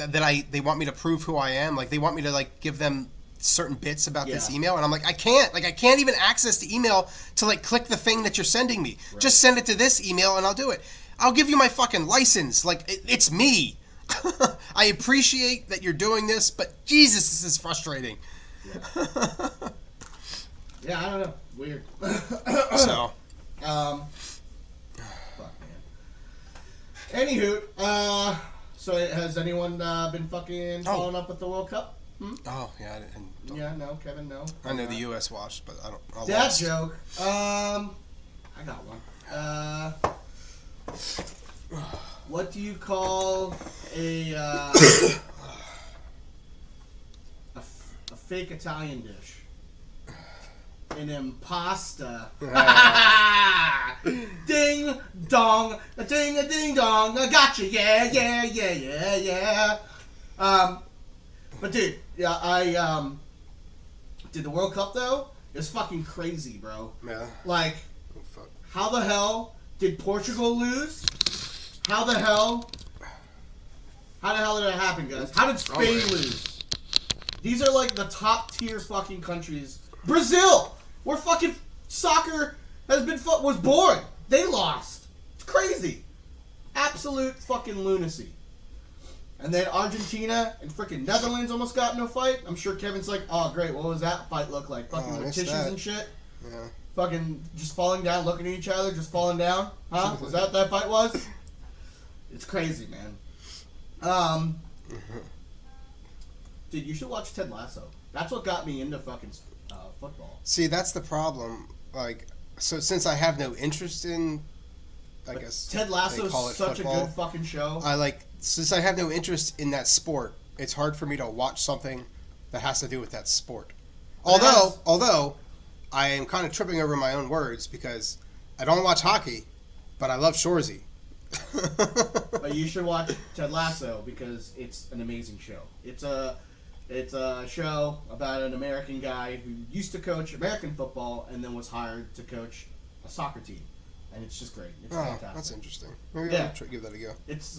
want me to prove who I am. Like they want me to like give them certain bits about this email, and I'm like I can't even access the email to like click the thing that you're sending me. Right. Just send it to this email and I'll do it. I'll give you my fucking license. Like, it's me. I appreciate that you're doing this, but Jesus, this is frustrating. Yeah, I don't know. Weird. So. Fuck, man. Anywho, so has anyone been fucking following up with the World Cup? Oh, yeah. No, Kevin, no. I know the U.S. watched, but I don't. Dad joke. I got one. What do you call a fake Italian dish? An impasta. Ding dong, a ding dong. I gotcha. Yeah. But dude, yeah, I did the World Cup though. It was fucking crazy, bro. Yeah. Like, fuck. How the hell did Portugal lose? How the hell did that happen, guys? How did Spain lose? These are like the top tier fucking countries. Brazil, where fucking soccer was born. They lost. It's crazy. Absolute fucking lunacy. And then Argentina and freaking Netherlands almost got in a fight. I'm sure Kevin's like, oh great, what was that fight look like? Fucking with tissues and shit. Yeah. Fucking just falling down, looking at each other, just falling down. Huh? Was that what that fight was? It's crazy, man. Dude, you should watch Ted Lasso. That's what got me into fucking football. See, that's the problem. Like, so since I have no interest in, I guess Ted Lasso is such football, a good fucking show. Since I have no interest in that sport, it's hard for me to watch something that has to do with that sport. Although I am kind of tripping over my own words because I don't watch hockey, but I love Shoresy. But you should watch Ted Lasso because it's an amazing show. It's a show about an American guy who used to coach American football and then was hired to coach a soccer team, and it's just great. It's fantastic. That's interesting. Maybe I'll give that a go. It's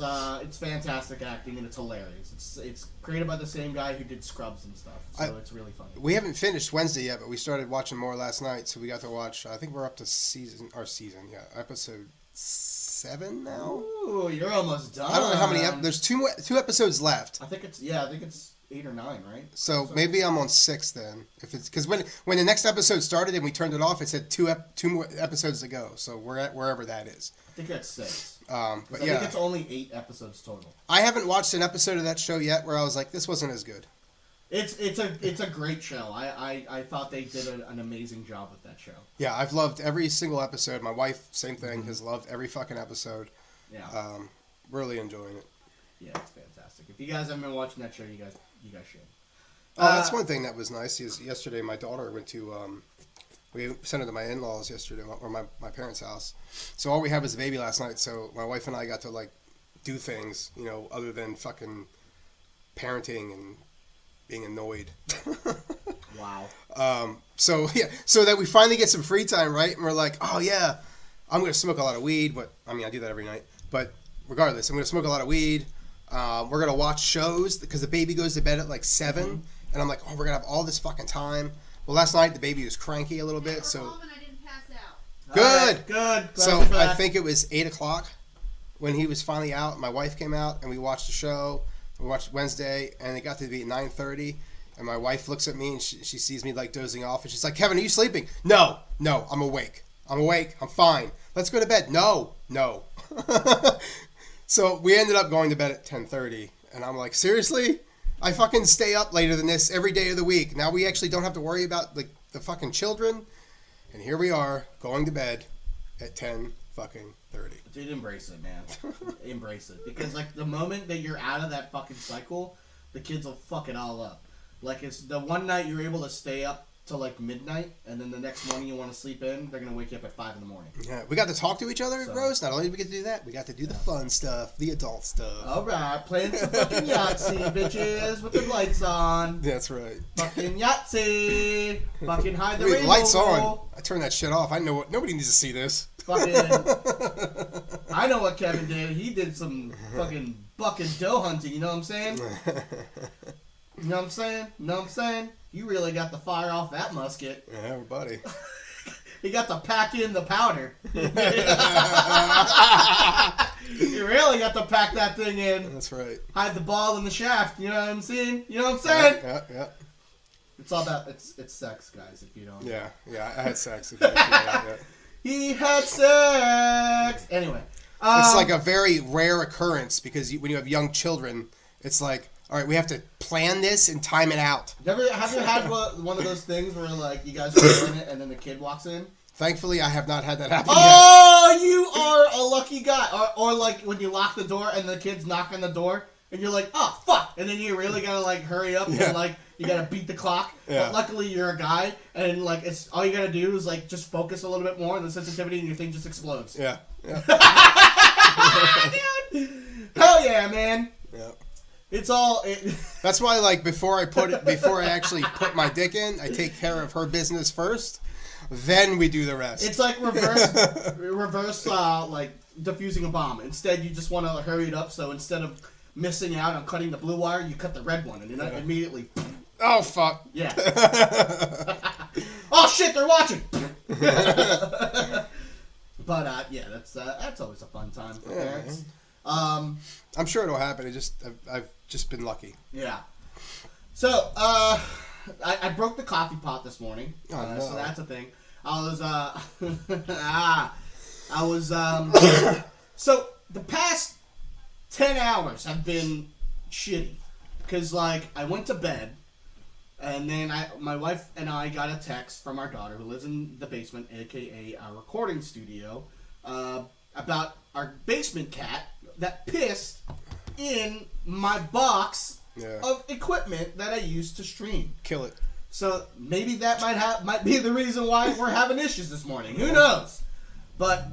fantastic acting and it's hilarious. It's created by the same guy who did Scrubs and stuff, so it's really funny. We haven't finished Wednesday yet, but we started watching more last night, so we got to watch. I think we're up to episode 7 now. Ooh, you're almost done. I don't know how many. There's two episodes left. I think it's 8 or 9, right? So maybe I'm on 6 then. If it's because when the next episode started and we turned it off, it said two more episodes to go. So we're at wherever that is. I think that's 6. But I think it's only 8 episodes total. I haven't watched an episode of that show yet where I was like, this wasn't as good. It's a great show. I thought they did an amazing job with that show. Yeah, I've loved every single episode. My wife, same thing, has loved every fucking episode. Yeah. Really enjoying it. Yeah, it's fantastic. If you guys haven't been watching that show, you guys should. That's one thing that was nice. Is yesterday my daughter went to we sent her to my in-laws yesterday, or my parents' house. So all we had was a baby last night. So my wife and I got to like do things, other than fucking parenting and being annoyed. Wow. So that we finally get some free time, right? And we're like, oh yeah, I'm gonna smoke a lot of weed, but I mean I do that every night. But regardless, I'm gonna smoke a lot of weed. We're gonna watch shows because the baby goes to bed at like 7, and I'm like, oh, we're gonna have all this fucking time. Well, last night the baby was cranky a little bit, so home and I didn't pass out. good. Good. So I think it was 8:00 when he was finally out. My wife came out and we watched the show. We watched Wednesday, and it got to be 9:30. And my wife looks at me and she sees me like dozing off, and she's like, "Kevin, are you sleeping?" No, I'm awake. I'm fine. Let's go to bed. No. So we ended up going to bed at 10:30, and I'm like, seriously? I fucking stay up later than this every day of the week. Now we actually don't have to worry about like the fucking children, and here we are going to bed at 10:30. Dude, embrace it, man. Embrace it, because like the moment that you're out of that fucking cycle, the kids will fuck it all up. Like it's the one night you're able to stay up till like midnight, and then the next morning you want to sleep in, they're gonna wake you up at 5 in the morning. Yeah, we got to talk to each other, Rose. Not only did we get to do that, we got to do the fun stuff, the adult stuff. All right, playing some fucking Yahtzee, bitches, with the lights on. That's right. Fucking Yahtzee. Fucking hide the Wait, rainbow lights on. roll. I turned that shit off. I know what. Nobody needs to see this. Fucking. I know what Kevin did. He did some fucking bucket dough hunting. You know what I'm saying? You know what I'm saying? You really got the fire off that musket. Yeah, everybody. You got to pack in the powder. You really got to pack that thing in. That's right. Hide the ball in the shaft. You know what I'm saying? You know what I'm saying? Yeah. It's all about it's sex, guys. If you don't. Yeah. I had sex. If you don't figure it out yet. He had sex. Anyway, It's like a very rare occurrence because when you have young children, it's like, all right, we have to plan this and time it out. have you had one of those things where like you guys are doing it and then the kid walks in? Thankfully, I have not had that happen Oh, you are a lucky guy. Or like when you lock the door and the kids knock on the door and you're like, oh fuck, and then you really gotta like hurry up and like you gotta beat the clock. Yeah. But luckily you're a guy and like it's all you gotta do is like just focus a little bit more on the sensitivity and your thing just explodes. Yeah. Dude, hell yeah, man. Yeah. It's all. That's why, like, before I actually put my dick in, I take care of her business first. Then we do the rest. It's like reverse, like diffusing a bomb. Instead, you just want to hurry it up. So instead of missing out on cutting the blue wire, you cut the red one, and then immediately. Oh fuck! Yeah. Oh shit! They're watching. But yeah, that's always a fun time for parents. I'm sure it'll happen. I've just been lucky. Yeah. So, I broke the coffee pot this morning. Oh, no. So that's a thing. I was, so the past 10 hours have been shitty. Because, like, I went to bed, and then my wife and I got a text from our daughter, who lives in the basement, a.k.a. our recording studio, about our basement cat that pissed in my box of equipment that I use to stream. Kill it. So maybe that might be the reason why we're having issues this morning. Who knows? But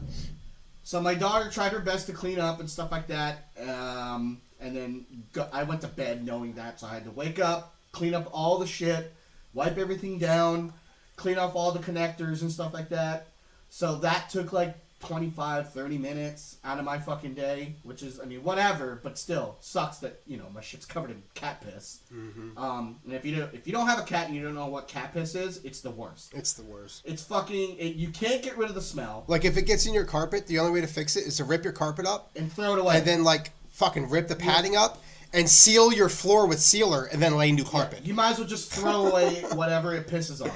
so my daughter tried her best to clean up and stuff like that, and then I went to bed knowing that, so I had to wake up, clean up all the shit, wipe everything down, clean off all the connectors and stuff like that. So that took like 25-30 minutes out of my fucking day, which is, I mean, whatever, but still sucks that, you know, my shit's covered in cat piss. Mm-hmm. And if you don't have a cat and you don't know what cat piss is, it's the worst. It's the worst. It's fucking, you can't get rid of the smell. Like, if it gets in your carpet, the only way to fix it is to rip your carpet up And throw it away. and then like fucking rip the padding up and seal your floor with sealer and then lay new carpet. Yeah, you might as well just throw away whatever it pisses on.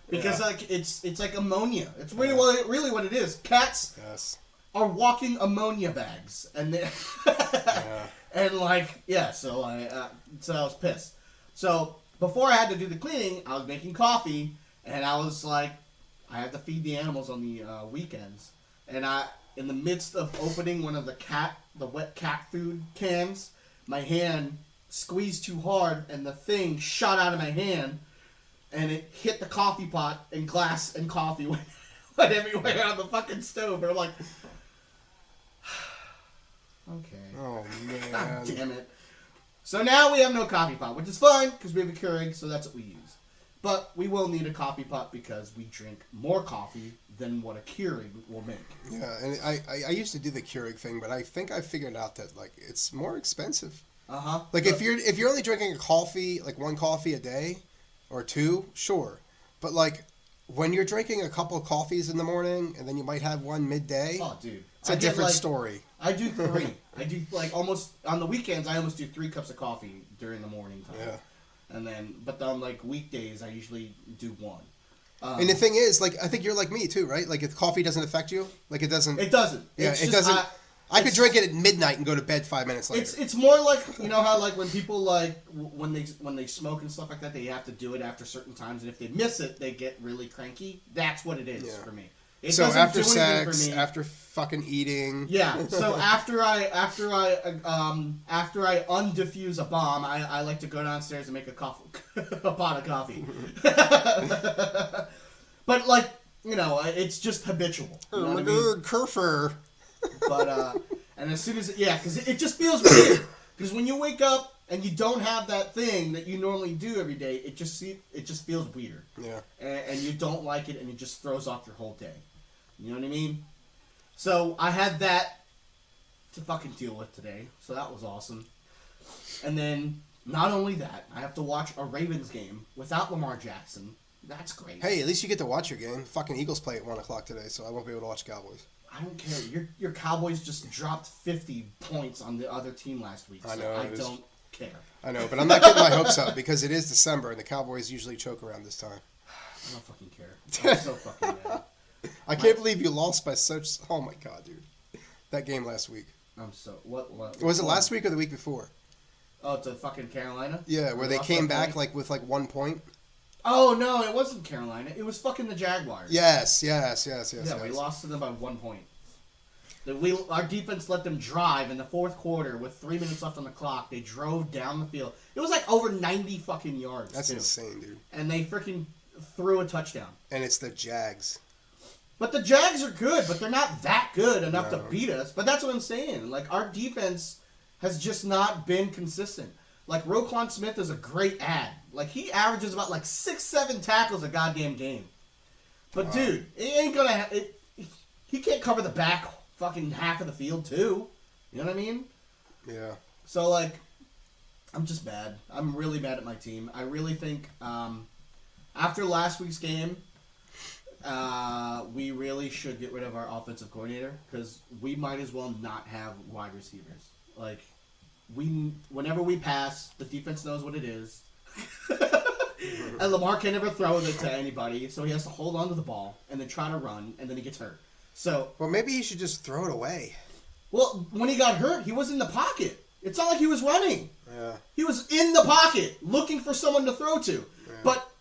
Because like it's like ammonia. It's really what it is. Cats are walking ammonia bags, and and like so I was pissed. So before I had to do the cleaning, I was making coffee, and I was like, I have to feed the animals on the weekends, and in the midst of opening one of the wet cat food cans, my hand squeezed too hard, and the thing shot out of my hand, and it hit the coffee pot, and glass and coffee went everywhere on the fucking stove, and I'm like, okay. Oh, man. God damn it. So now we have no coffee pot, which is fine, because we have a Keurig, so that's what we use. But we will need a coffee pot because we drink more coffee than what a Keurig will make. Yeah, and I used to do the Keurig thing, but I think I figured out that, like, it's more expensive. Uh-huh. Like, if you're only drinking a coffee, like one coffee a day, or two, sure. But, like, when you're drinking a couple of coffees in the morning, and then you might have one midday, Oh, dude. it's a different story. I do 3. I do, like, almost, on the weekends, I almost do 3 cups of coffee during the morning time. Yeah. And then, but on, like, weekdays, I usually do 1. And the thing is, like, I think you're like me, too, right? Like, if coffee doesn't affect you, like, it doesn't... It doesn't. Yeah, It's it just, doesn't... I could drink it at midnight and go to bed 5 minutes later. It's more like, you know how, like, when people, like, when they smoke and stuff like that, they have to do it after certain times, and if they miss it, they get really cranky. That's what it is for me. It so doesn't after do anything sex, for me. after fucking eating... Yeah, so after I undifuse a bomb, I like to go downstairs and make a pot of coffee. But, like, you know, it's just habitual. You know what I mean? Kerfer. But, and as soon as, because it just feels weird. Because when you wake up and you don't have that thing that you normally do every day, it just feels weird. Yeah. And you don't like it, and it just throws off your whole day. You know what I mean? So I had that to fucking deal with today. So that was awesome. And then, not only that, I have to watch a Ravens game without Lamar Jackson. That's great. Hey, at least you get to watch your game. Fucking Eagles play at 1 o'clock today, so I won't be able to watch Cowboys. I don't care. Your Cowboys just dropped 50 points on the other team last week. So I know. I don't care. I know, but I'm not getting my hopes up because it is December and the Cowboys usually choke around this time. I don't fucking care. I'm so fucking mad. I can't believe you lost by such... Oh, my God, dude. That game last week. I'm so... What Was it last week or the week before? Oh, to fucking Carolina? Yeah, where they came back like with like 1 point. Oh, no, it wasn't Carolina. It was fucking the Jaguars. Yes. Yeah, we lost to them by 1 point. Our defense let them drive in the fourth quarter with 3 minutes left on the clock. They drove down the field. It was like over 90 fucking yards, That's too. insane, dude. And they freaking threw a touchdown. And it's the Jags. But the Jags are good, but they're not that good enough to beat us. But that's what I'm saying. Like, our defense has just not been consistent. Like, Roquan Smith is a great ad. Like, he averages about, like, 6-7 tackles a goddamn game. But, dude, it ain't gonna... he can't cover the back fucking half of the field, too. You know what I mean? Yeah. So, like, I'm just mad. I'm really mad at my team. I really think, after last week's game... we really should get rid of our offensive coordinator because we might as well not have wide receivers. Like, whenever we pass, the defense knows what it is. And Lamar can never throw it to anybody, so he has to hold on to the ball and then try to run, and then he gets hurt. So, well, maybe he should just throw it away. Well, when he got hurt, he was in the pocket. It's not like he was running. Yeah. He was in the pocket looking for someone to throw to. Yeah. But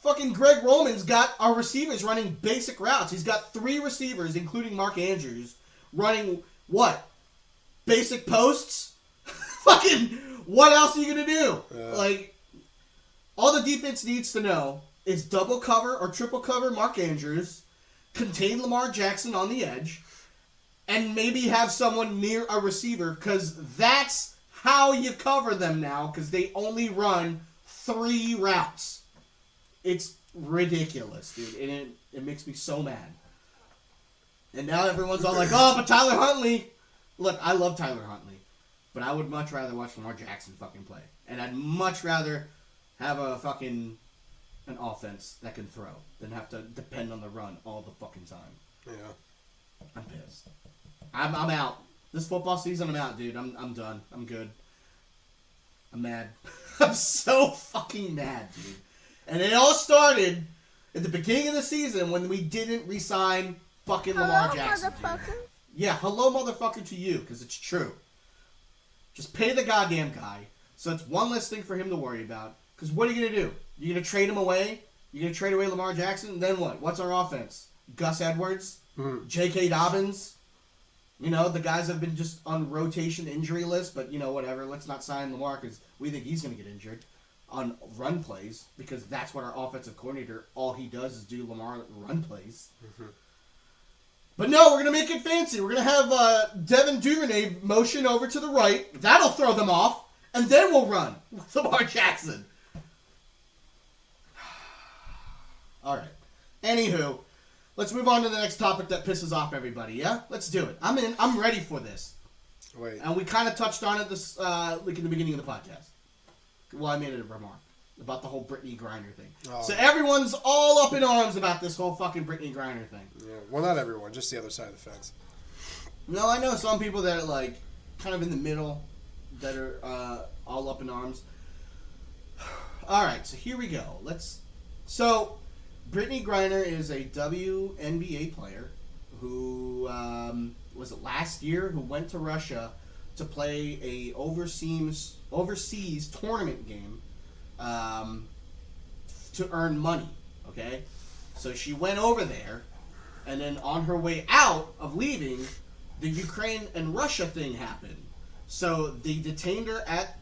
fucking Greg Roman's got our receivers running basic routes. He's got 3 receivers, including Mark Andrews, running what? Basic posts? Fucking, what else are you going to do? Yeah. Like, all the defense needs to know is double cover or triple cover Mark Andrews, contain Lamar Jackson on the edge, and maybe have someone near a receiver, because that's how you cover them now, because they only run 3 routes. It's ridiculous, dude, and it makes me so mad. And now everyone's all like, oh, but Tyler Huntley. Look, I love Tyler Huntley, but I would much rather watch Lamar Jackson fucking play. And I'd much rather have an offense that can throw than have to depend on the run all the fucking time. Yeah. I'm pissed. I'm out. This football season, I'm out, dude. I'm done. I'm good. I'm mad. I'm so fucking mad, dude. And it all started at the beginning of the season when we didn't re-sign fucking Lamar Jackson. Motherfucker. Yeah, hello, motherfucker, to you, because it's true. Just pay the goddamn guy, so it's one less thing for him to worry about. Because what are you going to do? You're going to trade him away? You're going to trade away Lamar Jackson? Then what? What's our offense? Gus Edwards? J.K. Dobbins? You know, the guys have been just on rotation injury list, but, you know, whatever. Let's not sign Lamar because we think he's going to get injured on run plays because that's what our offensive coordinator, all he does is do Lamar run plays. But no, we're going to make it fancy. We're going to have Devin Duvernay motion over to the right. That'll throw them off, and then we'll run with Lamar Jackson. All right. Anywho, let's move on to the next topic that pisses off everybody, yeah? Let's do it. I'm ready for this. Wait. And we kind of touched on it this like in the beginning of the podcast. Well, I made it a remark about the whole Brittney Griner thing. Oh. So everyone's all up in arms about this whole fucking Brittney Griner thing. Yeah. Well, not everyone, just the other side of the fence. No, I know some people that are like kind of in the middle that are all up in arms. All right, so here we go. So Brittney Griner is a WNBA player who was it last year who went to Russia to play a overseas tournament game to earn money. Okay, so she went over there, and then on her way out of leaving, the Ukraine and Russia thing happened. So they detained her at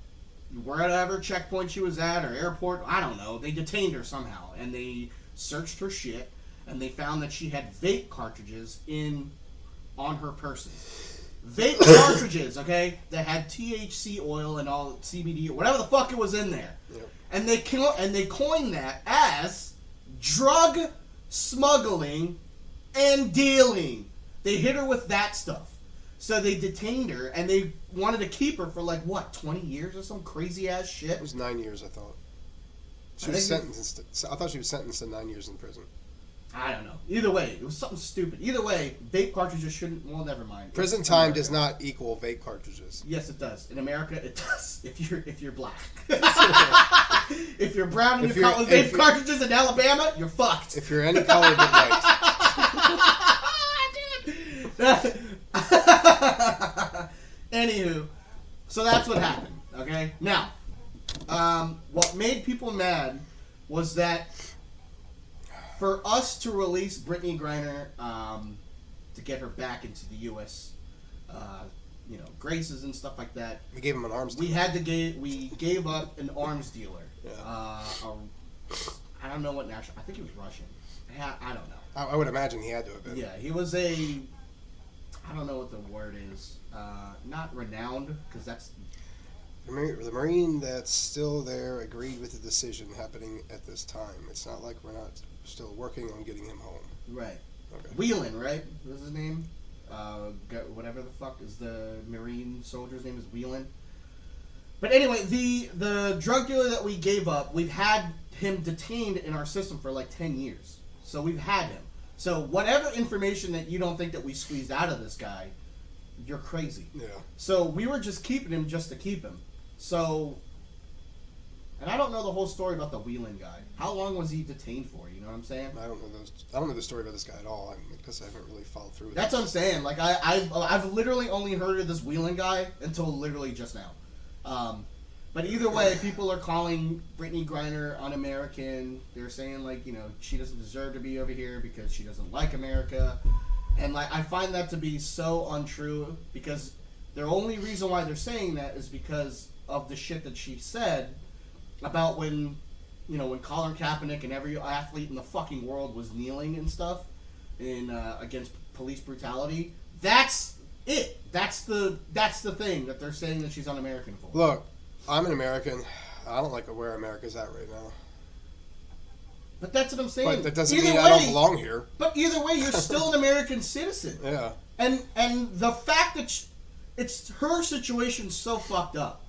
wherever checkpoint she was at or airport. I don't know. They detained her somehow, and they searched her shit, and they found that she had vape cartridges on her person. Vape cartridges, okay, that had THC oil and all CBD or whatever the fuck it was in there. Yep. And they coined that as drug smuggling and dealing. They hit her with that stuff. So they detained her, and they wanted to keep her for, 20 years or some crazy-ass shit? It was 9 years, I thought. She was sentenced. I thought she was sentenced to 9 years in prison. I don't know. Either way, it was something stupid. Either way, vape cartridges shouldn't... Well, never mind. Prison time does not equal vape cartridges. Yes, it does. In America, it does. If you're black. If you're brown and you're caught with vape cartridges in Alabama, you're fucked. If you're any color but white. Anywho, so that's what happened. Okay? Now, what made people mad was that for us to release Brittney Griner to get her back into the U.S., graces and stuff like that, we gave him an arms dealer. We gave up an arms dealer. Yeah. I don't know what national. I think he was Russian. I don't know. I would imagine he had to have been. Yeah, he was I don't know what the word is. Not renowned, because that's... The Marine that's still there agreed with the decision happening at this time. It's not like we're not still working on getting him home. Right. Okay. Whelan, right? What's his name? Whatever the fuck is the Marine soldier's name is Whelan. But anyway, the drug dealer that we gave up, we've had him detained in our system for 10 years. So we've had him. So whatever information that you don't think that we squeezed out of this guy, you're crazy. Yeah. So we were just keeping him just to keep him. So, and I don't know the whole story about the Whelan guy. How long was he detained for? You know what I'm saying? I don't know the story about this guy at all. Because I haven't really followed through with That's what I'm saying. I've literally only heard of this Whelan guy until literally just now. But either way, people are calling Brittney Griner un-American. They're saying she doesn't deserve to be over here because she doesn't like America. And I find that to be so untrue because the only reason why they're saying that is because of the shit that she said about when Colin Kaepernick and every athlete in the fucking world was kneeling and stuff against police brutality. That's it. That's the thing that they're saying that she's un-American for. Look, I'm an American. I don't like where America's at right now. But that's what I'm saying. But that doesn't mean I don't belong here. But either way, you're still an American citizen. Yeah. And the fact that it's her situation's so fucked up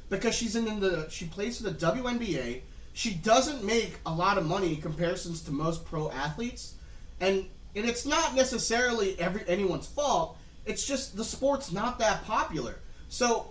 because she plays for the WNBA. She doesn't make a lot of money in comparisons to most pro athletes, and it's not necessarily anyone's fault. It's just the sport's not that popular. So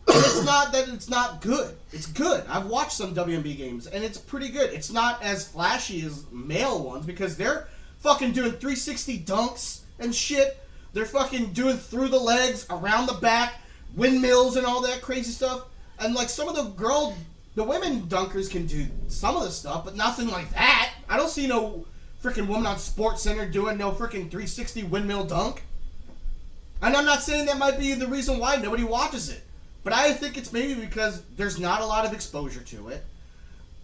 it's not that it's not good. It's good. I've watched some WNBA games, and it's pretty good. It's not as flashy as male ones because they're fucking doing 360 dunks and shit. They're fucking doing through the legs, around the back, windmills and all that crazy stuff. And some of the girl The women dunkers can do some of the stuff, but nothing like that. I don't see no freaking woman on Sports Center doing no freaking 360 windmill dunk. And I'm not saying that might be the reason why nobody watches it. But I think it's maybe because there's not a lot of exposure to it.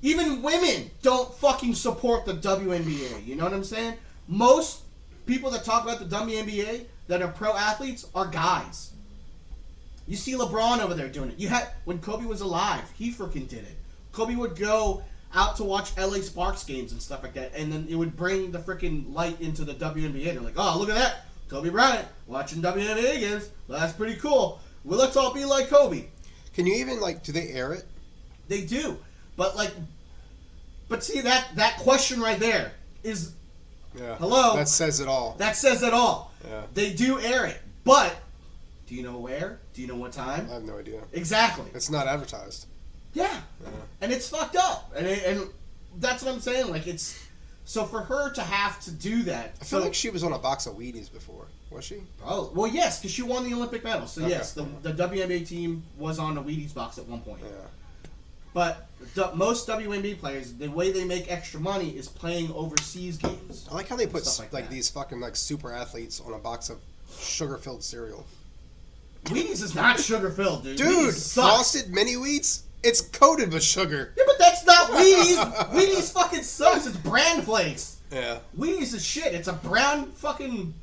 Even women don't fucking support the WNBA. You know what I'm saying? Most people that talk about the WNBA that are pro athletes are guys. You see LeBron over there doing it. When Kobe was alive, he freaking did it. Kobe would go out to watch LA Sparks games and stuff like that, and then it would bring the freaking light into the WNBA. They're like, oh, look at that. Kobe Bryant watching WNBA games. Well, that's pretty cool. Well, let's all be like Kobe. Can you even, do they air it? They do. But see, that question right there is, hello? That says it all. That says it all. Yeah. They do air it. But, do you know where? Do you know what time? I have no idea. Exactly. It's not advertised. Yeah. And it's fucked up. And that's what I'm saying. So for her to have to do that. I feel like she was on a box of Wheaties before. Was she? Oh, well, yes, because she won the Olympic medal. So, okay. yes, the WNBA team was on a Wheaties box at one point. Yeah. But most WNBA players, the way they make extra money is playing overseas games. I like how they put that. these fucking super athletes on a box of sugar-filled cereal. Wheaties is not sugar-filled, dude. Dude, Frosted Mini Wheats? It's coated with sugar. Yeah, but that's not Wheaties. Wheaties fucking sucks. It's bran flakes. Yeah. Wheaties is shit. It's a brown fucking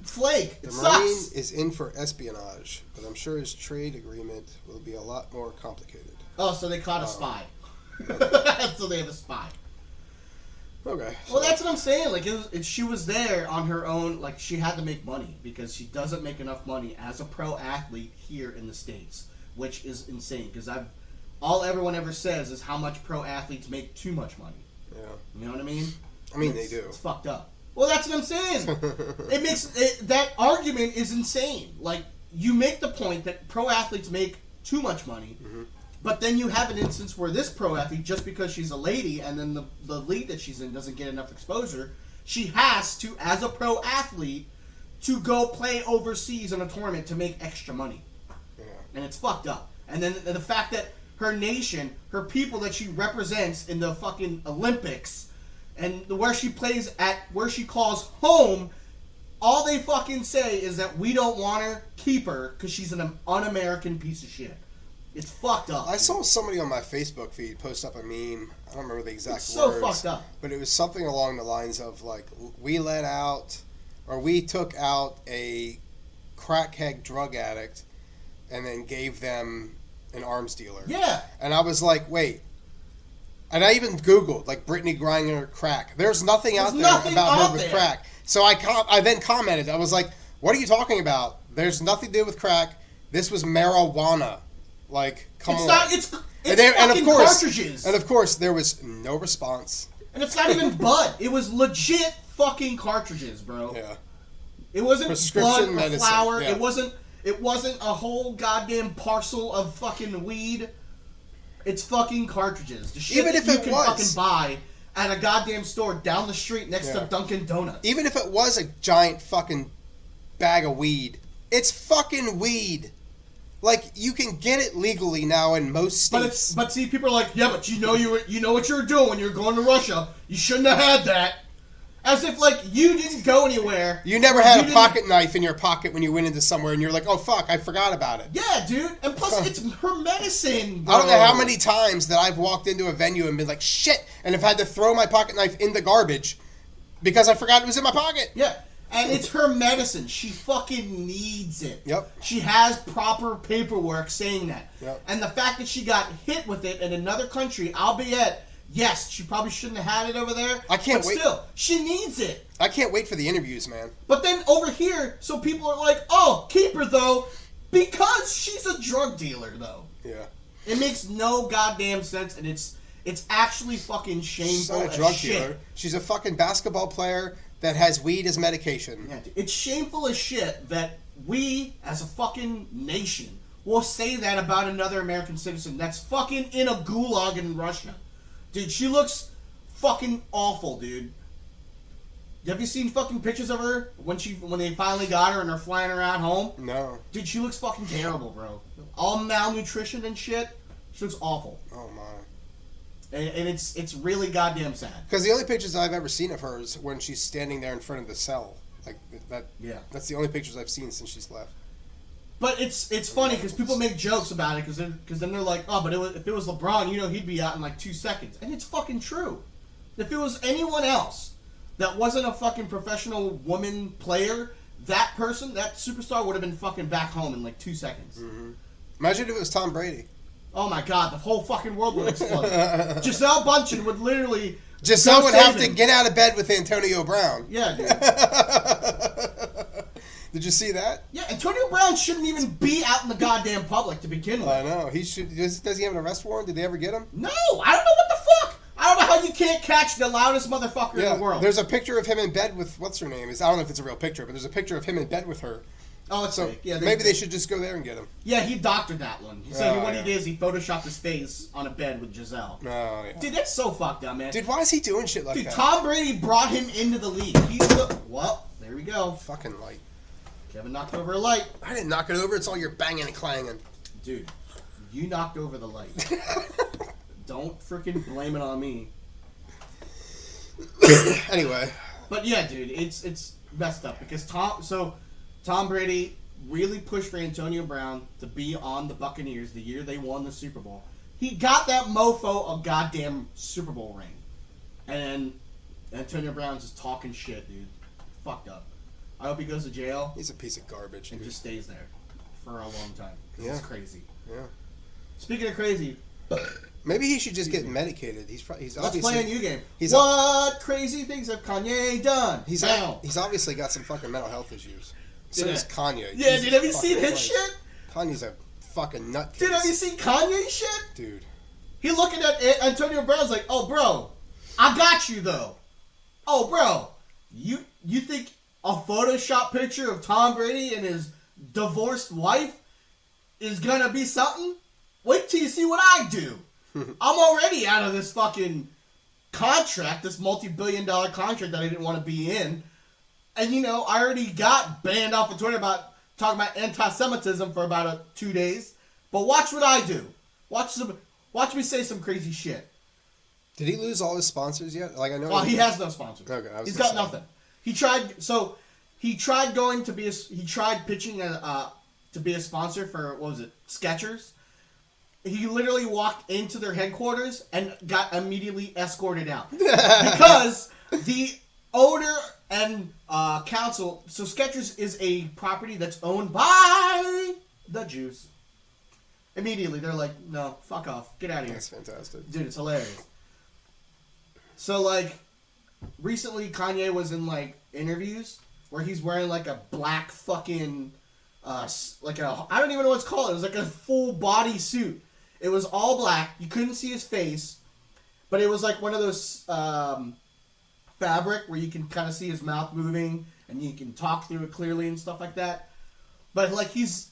flake. It the sucks. Marine is in for espionage, but I'm sure his trade agreement will be a lot more complicated. Oh, so they caught a spy. So they have a spy. Okay. Well, that's what I'm saying. She was there on her own. She had to make money because she doesn't make enough money as a pro athlete here in the States, which is insane. Because all everyone ever says is how much pro athletes make too much money. Yeah. You know what I mean? They do. It's fucked up. Well, that's what I'm saying. That argument is insane. You make the point that pro athletes make too much money. Mm-hmm. But then you have an instance where this pro athlete, just because she's a lady and then the league that she's in doesn't get enough exposure, she has to, as a pro athlete, to go play overseas in a tournament to make extra money. Yeah. And it's fucked up. And then the fact that her nation, her people that she represents in the fucking Olympics, and where she plays at, where she calls home, all they fucking say is that we don't want her, keep her, because she's an un-American piece of shit. It's fucked up. I saw somebody on my Facebook feed post up a meme. I don't remember the exact it's words. so fucked up. But it was something along the lines of we took out a crackhead drug addict and then gave them an arms dealer. Yeah. And I was like, wait. And I even Googled Brittney Griner crack. There's nothing out there about her with crack. So I then commented. I was like, what are you talking about? There's nothing to do with crack. This was marijuana. Come on. It's fucking cartridges. And of course, there was no response. And it's not even bud. It was legit fucking cartridges, bro. Yeah. It wasn't Prescription bud or medicine. flour. Yeah. It wasn't a whole goddamn parcel of fucking weed. It's fucking cartridges. The shit Even that if you it can was. fucking buy at a goddamn store down the street next to Dunkin' Donuts. Even if it was a giant fucking bag of weed, it's fucking weed. You can get it legally now in most states. But see, people are like, yeah, but you know what you were doing when you were going to Russia. You shouldn't have had that. As if you didn't go anywhere. You never had a pocket knife in your pocket when you went into somewhere, and you're like, oh fuck, I forgot about it. Yeah, dude. And plus, it's her medicine, bro. I don't know how many times that I've walked into a venue and been like, shit, and have had to throw my pocket knife in the garbage because I forgot it was in my pocket. Yeah. And it's her medicine. She fucking needs it. Yep. She has proper paperwork saying that. Yep. And the fact that she got hit with it in another country, albeit, yes, she probably shouldn't have had it over there. I can't but wait. Still, she needs it. I can't wait for the interviews, man. But then over here, so people are like, oh, keep her though, because she's a drug dealer though. Yeah. It makes no goddamn sense, and it's actually fucking shameful. She's not a as drug shit. dealer. She's a fucking basketball player that has weed as medication. Yeah, it's shameful as shit that we, as a fucking nation, will say that about another American citizen that's fucking in a gulag in Russia. Dude, she looks fucking awful, dude. Have you seen fucking pictures of her when they finally got her and they're flying her out home? No. Dude, she looks fucking terrible, bro. All malnutrition and shit. She looks awful. Oh my. And it's really goddamn sad. Because the only pictures I've ever seen of her is when she's standing there in front of the cell. Like that. Yeah. That's the only pictures I've seen since she's left. But it's funny because people make jokes about it because then they're like, oh, but if it was LeBron, he'd be out in like 2 seconds. And it's fucking true. If it was anyone else that wasn't a fucking professional woman player, that person, that superstar would have been fucking back home in like 2 seconds. Mm-hmm. Imagine if it was Tom Brady. Oh my god, the whole fucking world would explode. Giselle Bundchen would literally... Giselle would have to get out of bed with Antonio Brown. Yeah, dude. Did you see that? Yeah, Antonio Brown shouldn't even be out in the goddamn public to begin with. I know. He should. Does he have an arrest warrant? Did they ever get him? No, I don't know what the fuck. I don't know how you can't catch the loudest motherfucker in the world. There's a picture of him in bed with what's her name? I don't know if it's a real picture, but there's a picture of him in bed with her. Oh, it's so fake. Yeah, maybe they should just go there and get him. Yeah, he doctored that one. So what he did is he photoshopped his face on a bed with Giselle. Oh, yeah. Dude, that's so fucked up, man. Dude, why is he doing shit like that? Dude, Tom Brady brought him into the league. Well, there we go. Fucking light. Kevin knocked over a light. I didn't knock it over. It's all your banging and clanging. Dude, you knocked over the light. Don't freaking blame it on me. Anyway. But yeah, dude, it's messed up because Tom Brady really pushed for Antonio Brown to be on the Buccaneers the year they won the Super Bowl. He got that mofo a goddamn Super Bowl ring. And Antonio Brown's just talking shit, dude. Fucked up. I hope he goes to jail. He's a piece of garbage. And just stays there for a long time. Yeah. It's crazy. Yeah. Speaking of crazy, maybe he should just get medicated. He's let's obviously play a new game. What crazy things have Kanye done? He's obviously got some fucking mental health issues. So does Kanye. Yeah, dude, have you seen his shit? Kanye's a fucking nutcase. Dude, have you seen Kanye shit? Dude. He looking at Antonio Brown's like, oh, bro, I got you, though. Oh, bro, you think a Photoshop picture of Tom Brady and his divorced wife is gonna be something? Wait till you see what I do. I'm already out of this fucking contract, this multi-billion-dollar contract that I didn't want to be in. And, I already got banned off of Twitter about talking about anti-Semitism for about 2 days. But watch what I do. Watch me say some crazy shit. Did he lose all his sponsors yet? Like I know. Oh, he has no sponsors. Okay, he's got nothing. He tried pitching to be a sponsor for, what was it, Skechers. He literally walked into their headquarters and got immediately escorted out. Because the owner and council, so Skechers is a property that's owned by the Jews. Immediately, they're like, no, fuck off. Get out of here. That's fantastic. Dude, it's hilarious. So, recently Kanye was in, interviews where he's wearing, a black fucking, I don't even know what it's called. It was a full body suit. It was all black. You couldn't see his face. But it was one of those fabric where you can kind of see his mouth moving and you can talk through it clearly and stuff like that. But, he's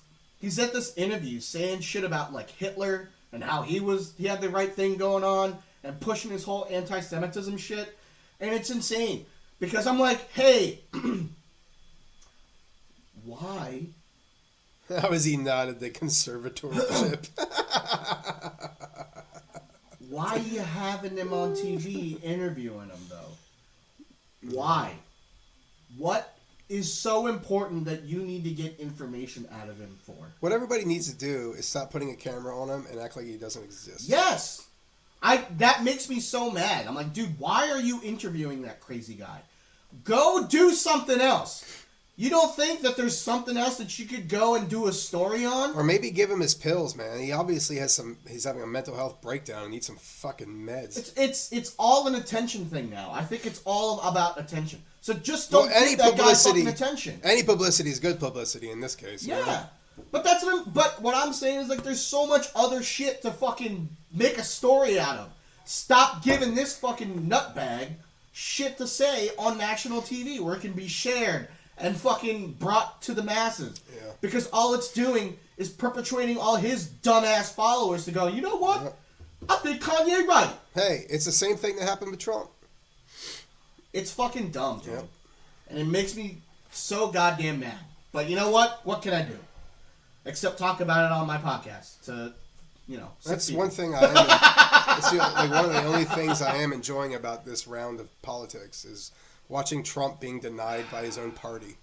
at this interview saying shit about, Hitler and how he had the right thing going on and pushing his whole anti-Semitism shit. And it's insane. Because I'm like, hey, why? How is he not at the conservatorship? Why are you having him on TV interviewing him, though? Why? What is so important that you need to get information out of him for? What everybody needs to do is stop putting a camera on him and act like he doesn't exist. Yes! That makes me so mad. I'm like, dude, why are you interviewing that crazy guy? Go do something else. You don't think that there's something else that you could go and do a story on? Or maybe give him his pills, man. He obviously he's having a mental health breakdown and needs some fucking meds. It's all an attention thing now. I think it's all about attention. So just don't give that guy fucking attention. Any publicity is good publicity in this case. Yeah. You know? But what I'm saying is there's so much other shit to fucking make a story out of. Stop giving this fucking nutbag shit to say on national TV where it can be shared and fucking brought to the masses. Yeah. Because all it's doing is perpetuating all his dumbass followers to go, you know what? Yeah. I think Kanye right. Hey, it's the same thing that happened with Trump. It's fucking dumb, dude. Yep. And it makes me so goddamn mad. But you know what? What can I do? Except talk about it on my podcast to, That's people. one thing I like one of the only things I am enjoying about this round of politics is watching Trump being denied by his own party.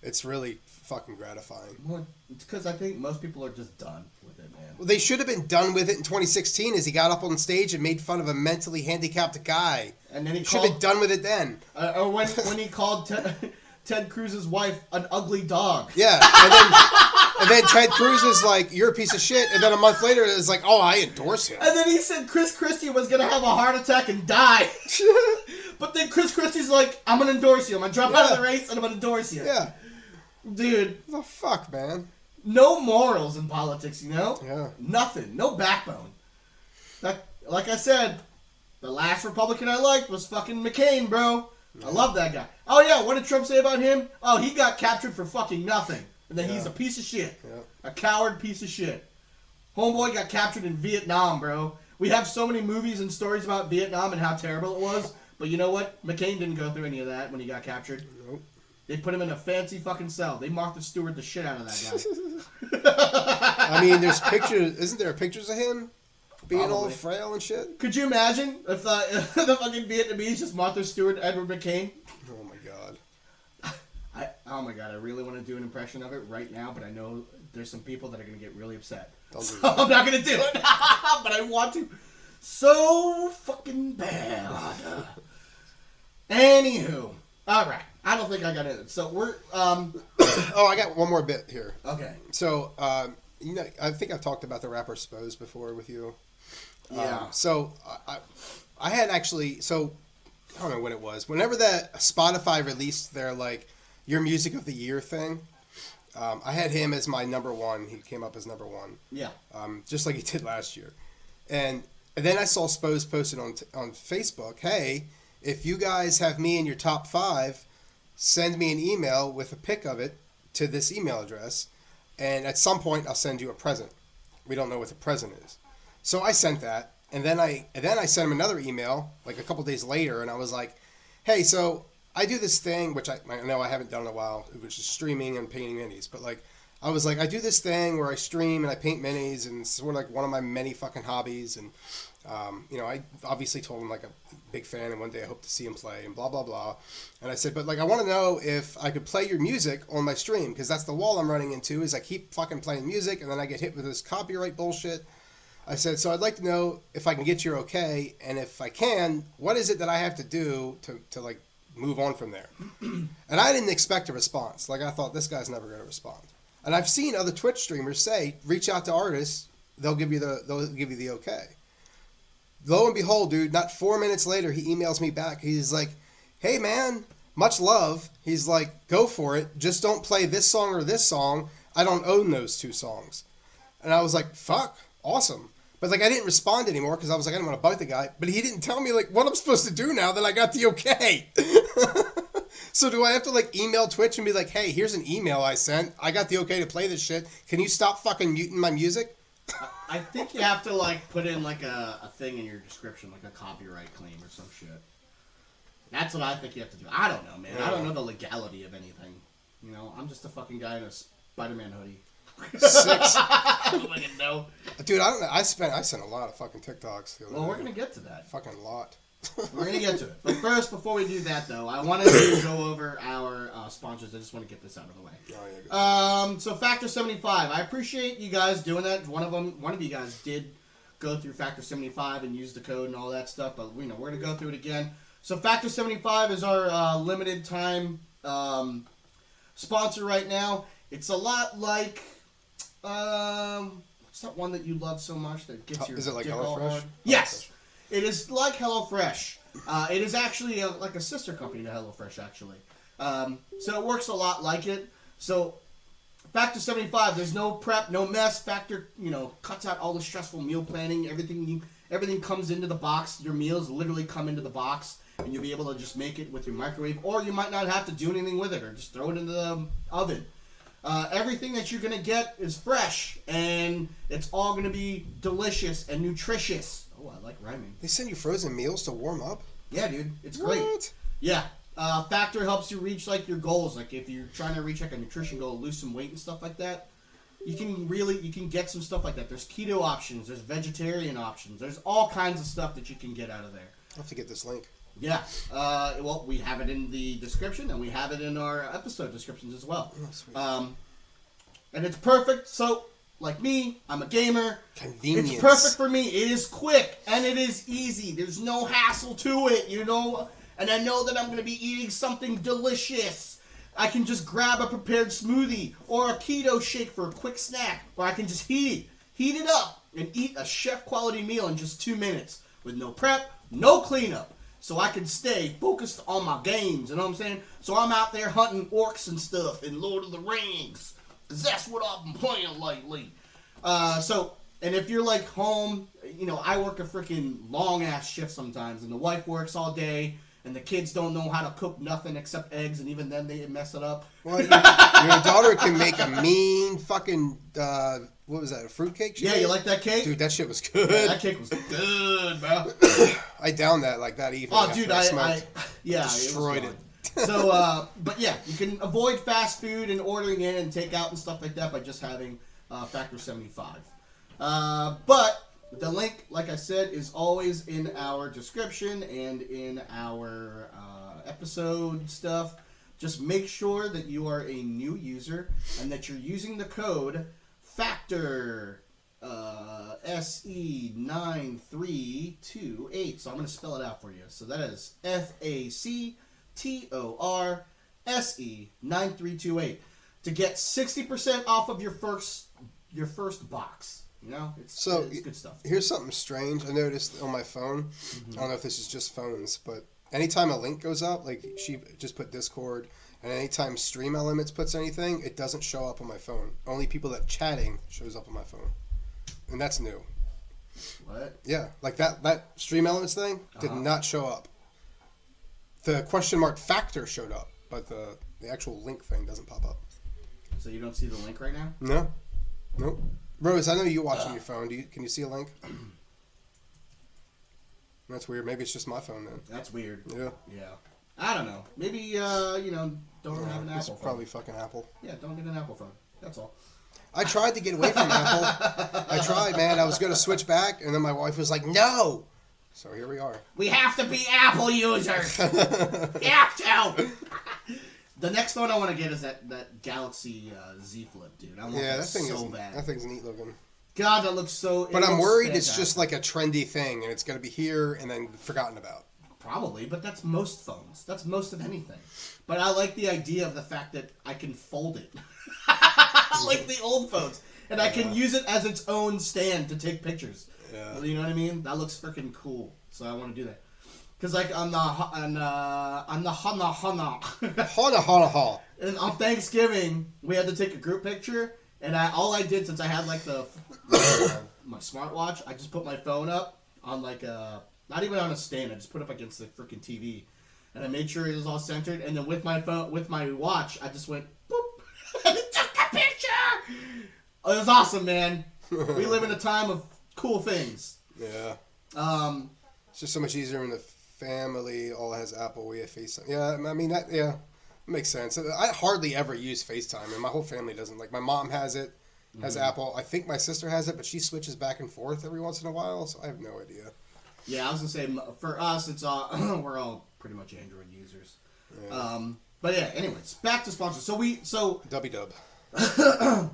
It's really fucking gratifying. Well, it's because I think most people are just done with it, man. Well, they should have been done with it in 2016 as he got up on stage and made fun of a mentally handicapped guy. And then he should have been done with it then. Or when he called Ted Cruz's wife an ugly dog. Yeah, and then Ted Cruz is like, "You're a piece of shit," and then a month later it's like, "Oh, I endorse him." And then he said Chris Christie was gonna have a heart attack and die. But then Chris Christie's like, "I'm gonna endorse you. I'm gonna drop out of the race and I'm gonna endorse you." Yeah. Dude. What the fuck, man? No morals in politics, you know? Yeah. Nothing. No backbone. Like I said, the last Republican I liked was fucking McCain, bro. Yeah. I love that guy. Oh, yeah, what did Trump say about him? Oh, he got captured for fucking nothing. And then he's a piece of shit. Yeah. A coward piece of shit. Homeboy got captured in Vietnam, bro. We have so many movies and stories about Vietnam and how terrible it was. But you know what? McCain didn't go through any of that when he got captured. Nope. They put him in a fancy fucking cell. They Martha Stewart the shit out of that guy. I mean, there's pictures. Isn't there pictures of him being all frail and shit? Could you imagine if the fucking Vietnamese just Martha Stewart, Edward McCain? Oh my god. Oh my god, I really want to do an impression of it right now, but I know there's some people that are going to get really upset. So I'm not going to do it, but I want to so fucking bad. Anywho, all right. I don't think I got it. So we're. Oh, I got one more bit here. Okay. So, you know, I think I've talked about the rapper Spose before with you. Yeah. So I had actually. So I don't know when it was. Whenever that Spotify released their like Your Music of the Year thing, I had him as my number one. He came up as number one. Yeah. Just like he did last year, and then I saw Spose posted on Facebook. Hey, if you guys have me in your top 5. Send me an email with a pic of it to this email address, and at some point I'll send you a present. We don't know what the present is. So I sent that, and then I sent him another email like a couple days later, and I was like, hey, so I do this thing, which I know I haven't done in a while, which is streaming and painting minis, but like, I was like, I do this thing where I stream and I paint minis, and it's sort of like one of my many fucking hobbies, and you know, I obviously told him like a big fan, and one day I hope to see him play, and blah blah blah. And I said, but like, I want to know if I could play your music on my stream, because that's the wall I'm running into. Is I keep fucking playing music, and then I get hit with this copyright bullshit. I said, so I'd like to know if I can get your okay, and if I can, what is it that I have to do to like move on from there? And I didn't expect a response. Like, I thought, this guy's never going to respond. And I've seen other Twitch streamers say, reach out to artists, they'll give you the okay. Lo and behold, dude, not 4 minutes later, he emails me back. He's like, hey, man, much love. He's like, go for it. Just don't play this song or this song. I don't own those 2 songs. And I was like, fuck, awesome. But like, I didn't respond anymore because I was like, I didn't want to bug the guy. But he didn't tell me like what I'm supposed to do now that I got the okay. So do I have to like email Twitch and be like, hey, here's an email I sent. I got the okay to play this shit. Can you stop fucking muting my music? I think you have to like put in like a thing in your description, like a copyright claim or some shit. That's what I think you have to do. I don't know, man. I don't know the legality of anything. You know, I'm just a fucking guy in a Spider-Man hoodie. 6. I don't fucking know. Dude, I don't know. I sent a lot of fucking TikToks the other day. We're gonna get to that. Fucking lot. We're gonna get to it. But first, before we do that, though, I wanted to go over our sponsors. I just want to get this out of the way. Oh, yeah, so Factor 75. I appreciate you guys doing that. One of you guys did go through Factor 75 and use the code and all that stuff. But we're gonna go through it again. So Factor 75 is our limited time sponsor right now. It's a lot like what's that one that you love so much that gets your is it like dick all HelloFresh? hard? Yes. It is like HelloFresh. It is actually like a sister company to HelloFresh, actually. So it works a lot like it. So Factor 75, there's no prep, no mess. Factor, cuts out all the stressful meal planning. Everything comes into the box. Your meals literally come into the box, and you'll be able to just make it with your microwave, or you might not have to do anything with it, or just throw it into the oven. Everything that you're going to get is fresh, and it's all going to be delicious and nutritious. Oh, I like rhyming. They send you frozen meals to warm up? Yeah, dude. It's great. What? Yeah. Factor helps you reach, like, your goals. Like, if you're trying to reach, like, a nutrition goal, lose some weight and stuff like that, you can get some stuff like that. There's keto options. There's vegetarian options. There's all kinds of stuff that you can get out of there. I'll have to get this link. Yeah. Well, we have it in the description, and we have it in our episode descriptions as well. Oh, sweet. And it's perfect. So, like me, I'm a gamer. Convenience. It's perfect for me. It is quick, and it is easy. There's no hassle to it, you know? And I know that I'm going to be eating something delicious. I can just grab a prepared smoothie or a keto shake for a quick snack, or I can just heat it up, and eat a chef-quality meal in just 2 minutes with no prep, no cleanup. So I can stay focused on my games, you know what I'm saying? So I'm out there hunting orcs and stuff in Lord of the Rings. Because that's what I've been playing lately. And if you're like home, you know, I work a freaking long-ass shift sometimes, and the wife works all day, and the kids don't know how to cook nothing except eggs, and even then they mess it up. Well, your daughter can make a mean fucking, what was that, a fruitcake? Yeah, you like that cake? Dude, that shit was good. Yeah, that cake was good, bro. I downed that like that evening. Oh, dude, I destroyed it. So, but yeah, you can avoid fast food and ordering in and takeout and stuff like that by just having Factor 75. But the link, like I said, is always in our description and in our episode stuff. Just make sure that you are a new user and that you're using the code FACTOR SE9328. So I'm going to spell it out for you. So that is FACTOR SE9328 to get 60% off of your first box. You know, it's good stuff. Here's something strange I noticed on my phone. I don't know if this is just phones, but anytime a link goes up, like she just put Discord, and anytime Stream Elements puts anything, it doesn't show up on my phone. Only people that chatting shows up on my phone, and that's new. What? Yeah, like that Stream Elements thing did not show up. The question mark factor showed up, but the actual link thing doesn't pop up. So you don't see the link right now? No, nope. Rose, I know you watch on your phone. Can you see a link? That's weird. Maybe it's just my phone then. That's weird. Yeah. Yeah. I don't know. Maybe don't have an It's Apple phone. probably fucking Apple. Yeah, don't get an Apple phone. That's all. I tried to get away from Apple. I tried, man. I was going to switch back, and then my wife was like, no. So here we are. We have to be Apple users. We have to. The next phone I want to get is that Galaxy Z Flip, dude. I want that thing so bad. That thing's neat looking. God, that looks so... But I'm worried it's just like a trendy thing, and it's going to be here and then forgotten about. Probably, but that's most phones. That's most of anything. But I like the idea of the fact that I can fold it. Like the old phones. And I can use it as its own stand to take pictures. Yeah. You know what I mean? That looks freaking cool. So I want to do that. Because like on the Hana. And on Thanksgiving, we had to take a group picture. And all I did, since I had like my smartwatch, I just put my phone up on like not even on a stand. I just put it up against the freaking TV, and I made sure it was all centered. And then with my watch, I just went boop and it took the picture. Oh, it was awesome, man. We live in a time of cool things. Yeah. It's just so much easier when the family all has Apple. We have FaceTime. Yeah, I mean that. Yeah. Makes sense. I hardly ever use FaceTime, and my whole family doesn't. Like, my mom has it, has Apple. I think my sister has it, but she switches back and forth every once in a while, so I have no idea. Yeah, I was going to say, for us, it's we're all pretty much Android users. Yeah. But yeah, anyways, back to sponsors. Dub.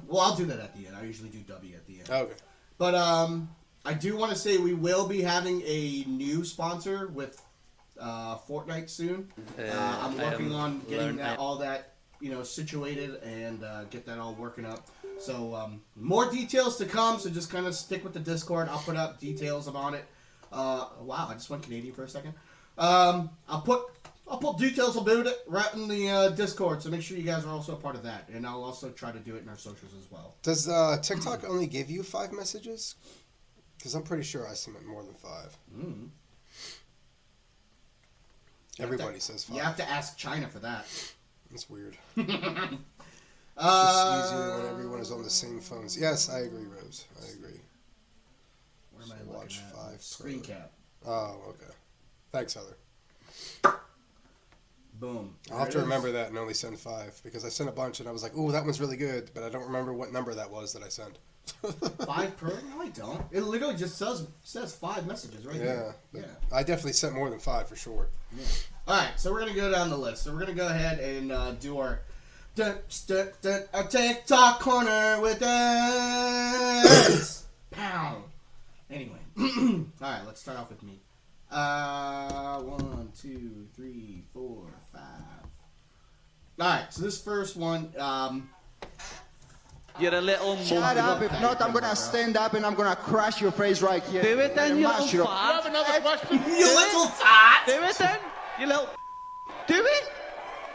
Well, I'll do that at the end. I usually do W at the end. Okay. But I do want to say we will be having a new sponsor with Fortnite soon. I'm working on getting all that situated and get that all working up. So more details to come. So just kind of stick with the Discord. I'll put up details about it. Wow, I just went Canadian for a second. I'll put details about it right in the Discord. So make sure you guys are also a part of that. And I'll also try to do it in our socials as well. Does TikTok only give you 5 messages? Because I'm pretty sure I submit more than 5. Mm. Everybody says 5. You have to ask China for that. That's weird. It's easier when everyone is on the same phones. Yes, I agree, Rose. I agree. Where am I watch looking at? 5 Screen cap. Oh, okay. Thanks, Heather. Boom. I'll have to remember that and only send 5 because I sent a bunch and I was like, "Ooh, that one's really good," but I don't remember what number that was that I sent. 5 per? No, I don't. It literally just says 5 messages right here. Yeah. I definitely sent more than 5 for sure. Yeah. All right, so we're gonna go down the list. So we're gonna go ahead and do our TikTok corner with us. Pound. Anyway, all right. Let's start off with me. 1, 2, 3, 4, 5. All right. So this first one. You're a little Shut up. If not, I'm going to stand up and I'm going to crash your face right here. Do it then, you little Mash your- fart. You little fat. Do it then, you little... Do it.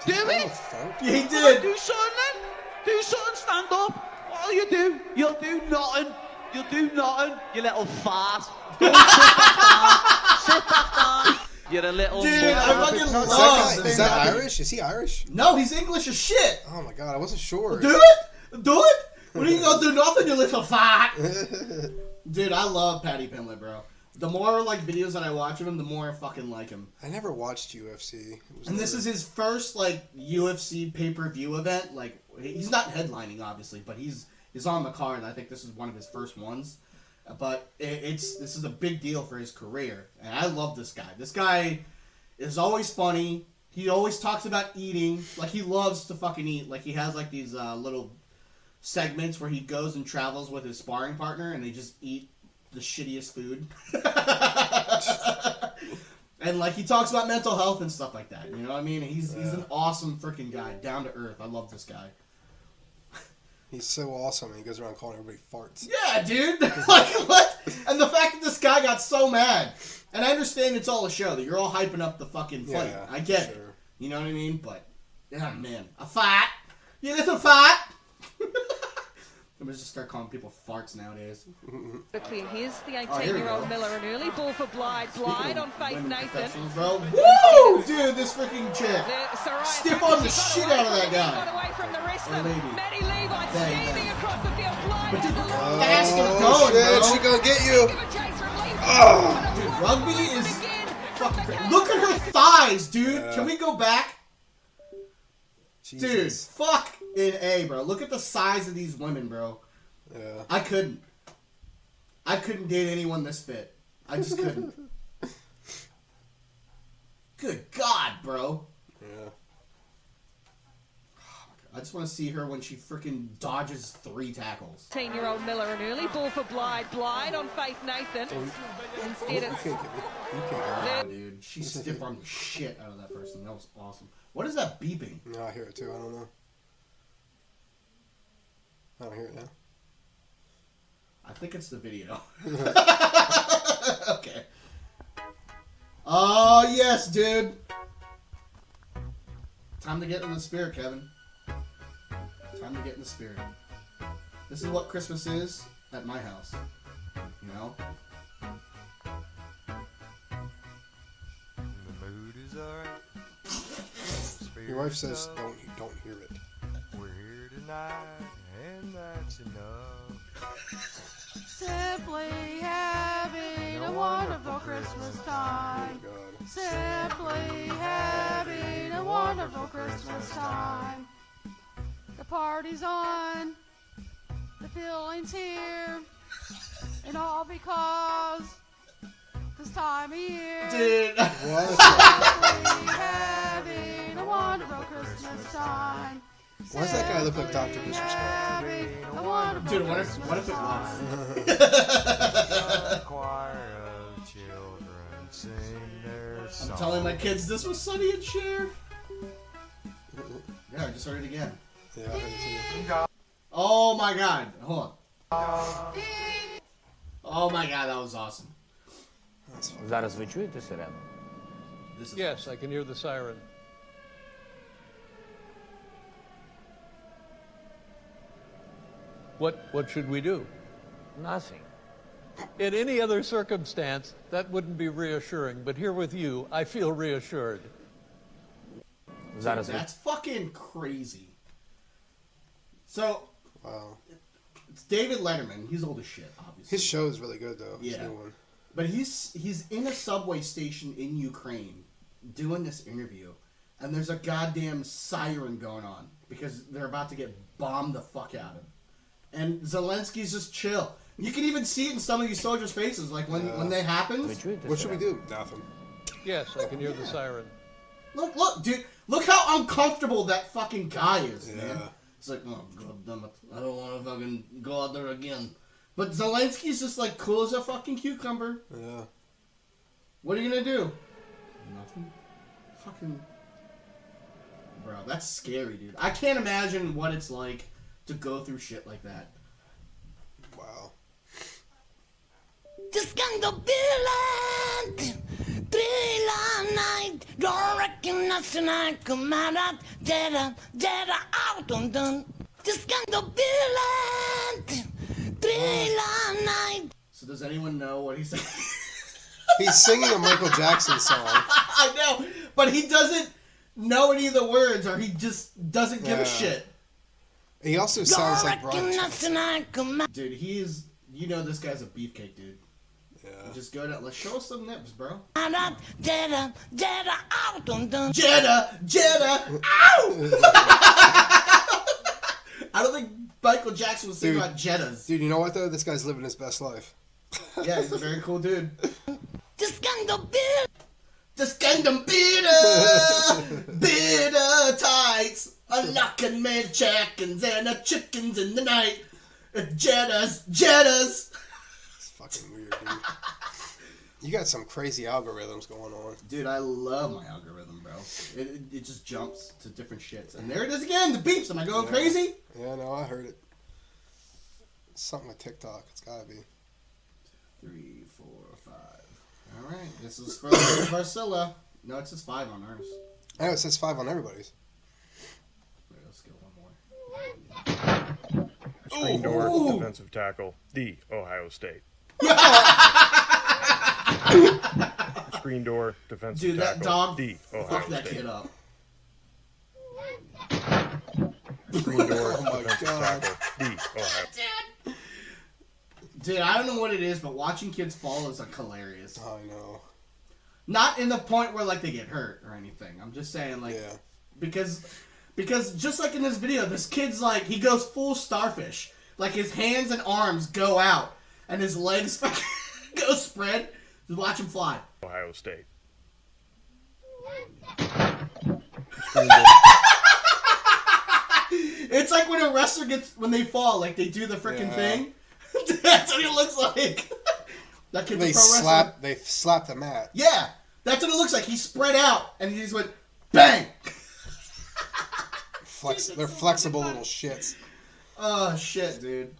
Do it. He Come on, did. do something then. Do something, stand up. All you do, you'll do nothing. You'll do nothing, you little fart. Go and sit back down. You're a little... Dude, I fucking love Is that Irish? Is he Irish? No, he's English as shit. Oh my god, I wasn't sure. Do it. Do it. What are you gonna do? Nothing, you little fat. Dude, I love Paddy Pimblett, bro. The more like videos that I watch of him, the more I fucking like him. I never watched UFC. And this is his first like UFC pay-per-view event. Like he's not headlining, obviously, but he's on the card. I think this is one of his first ones. But this is a big deal for his career, and I love this guy. This guy is always funny. He always talks about eating. Like he loves to fucking eat. Like he has like these little segments where he goes and travels with his sparring partner, and they just eat the shittiest food. And like he talks about mental health and stuff like that. You know what I mean? He's an awesome freaking guy, down to earth. I love this guy. He's so awesome, and he goes around calling everybody farts. Yeah, dude. Like what? And the fact that this guy got so mad, and I understand it's all a show. That you're all hyping up the fucking fight. Yeah, I get it. sure. You know what I mean? But yeah, man, a fight. You little fight. I'm gonna just start calling people farts nowadays. Quickly, here's the here we 18-year-old go. Miller, an early ball for Blythe. Blythe on Faith Women Nathan. professionals, bro. Woo! Dude, this freaking chick. Soraya Stiff Patrick, on the she got shit away out of from that him, guy. Got away from the wrestler. lady. Maddie Levi There you steaming go. across the field. Blythe But has dude, a long fast and Oh going, shit, bro. she gonna get you. give a chase from Levi. Dude, rugby is fucking crazy. Look at her thighs, dude. Yeah. Can we go back? Dude, Jesus. fuck in A, bro. Look at the size of these women, bro. Yeah. I couldn't date anyone this fit. I just couldn't. Good God, bro. Yeah. I just want to see her when she freaking dodges 3 tackles. 18-year-old Miller, an early ball for Blythe. Blythe on Faith Nathan. Instead You it's... can't get me. You can't get Oh, dude, she stiff armed the shit out of that person. That was awesome. What is that beeping? me. No, I hear it too. I don't know. I don't hear it now. I think it's the video. Okay. Oh, yes, dude. Time to get in the spirit, Kevin. Time to get in the spirit. This is what Christmas is at my house. You know? The mood is alright. Your wife says don't hear it. We're here tonight, and that's enough. Simply having a wonderful Christmas time. Oh God. Simply having a wonderful Christmas time. The party's on, the feeling's here, and all because this time of year. Dude. What? Simply having a wonderful Christmas time. Why does that guy look like Dr. Disrespect? Having a wonderful Dude, what if it Christmas was? A choir of children sing their I'm song. telling my kids this was Sonny and Cher. Yeah, I just heard it again. Yeah, I heard it too. Oh my God. Hold on. Oh my God, that was awesome. That's fun. Зараз ви чуєте сирену? This is Yes, I can hear the siren. What should we do? Nothing. In any other circumstance, that wouldn't be reassuring, but here with you, I feel reassured. Зараз ви... That's fucking crazy. So, Wow. it's David Letterman. He's old as shit, obviously. His show is really good though. His Yeah. new one. But he's in a subway station in Ukraine doing this interview. and there's a goddamn siren going on because they're about to get bombed the fuck out of. And Zelensky's just chill. You can even see it in some of these soldiers' faces, like when they happen. What should we do? Nothing. Yes, I can hear the siren. Look, dude. Look how uncomfortable that fucking guy is, man. It's like, oh, god damn it. I don't want to fucking go out there again. But Zelensky's just like cool as a fucking cucumber. Yeah. What are you gonna do? Nothing. Fucking... Bro, that's scary, dude. I can't imagine what it's like to go through shit like that. Wow. Just gonna be night, don't recognize tonight, come out, dead out on done. Just gonna be night. So does anyone know what he's saying? He's singing a Michael Jackson song. I know, but he doesn't know any of the words, or he just doesn't give a shit. He also sounds like Ron. Dude, he's... You know this guy's a beefcake, dude. Yeah. Just go down. Let's show us some nips, bro. Jetta, out on done. Jetta, ow! I don't think Michael Jackson was singing about Jettas. Dude, you know what though? This guy's living his best life. Yeah, he's a very cool dude. Just gonna bitter tights, a knocking man chickens and a chickens in the night. Jettas. It's fucking weird, dude. You got some crazy algorithms going on. Dude, I love my algorithm, bro. It just jumps to different shits. And there it is again, the beeps. Am I going crazy? Yeah, no, I heard it. It's something with TikTok. It's gotta be. 3, 4, 5. All right, this is for Varcilla. No, it says 5 on ours. I know it says 5 on everybody's. Wait, let's get one more. Screen door, defensive tackle, the Ohio State. Screen door, defensive Dude, tackle, that dog the Ohio fucked that State. kid up. Screen door, defensive tackle, the Ohio State. Dude, I don't know what it is, but watching kids fall is like hilarious. Oh, I know. Not in the point where like they get hurt or anything. I'm just saying like because just like in this video, this kid's like he goes full starfish. Like his hands and arms go out and his legs go spread. Just watch him fly. Ohio State. It's like when a wrestler when they fall, like they do the freaking thing. That's what it looks like. That kid's a pro wrestler. They slap the mat. Yeah, that's what it looks like. He spread out and he just went bang. They're flexible little shits. Oh shit, dude.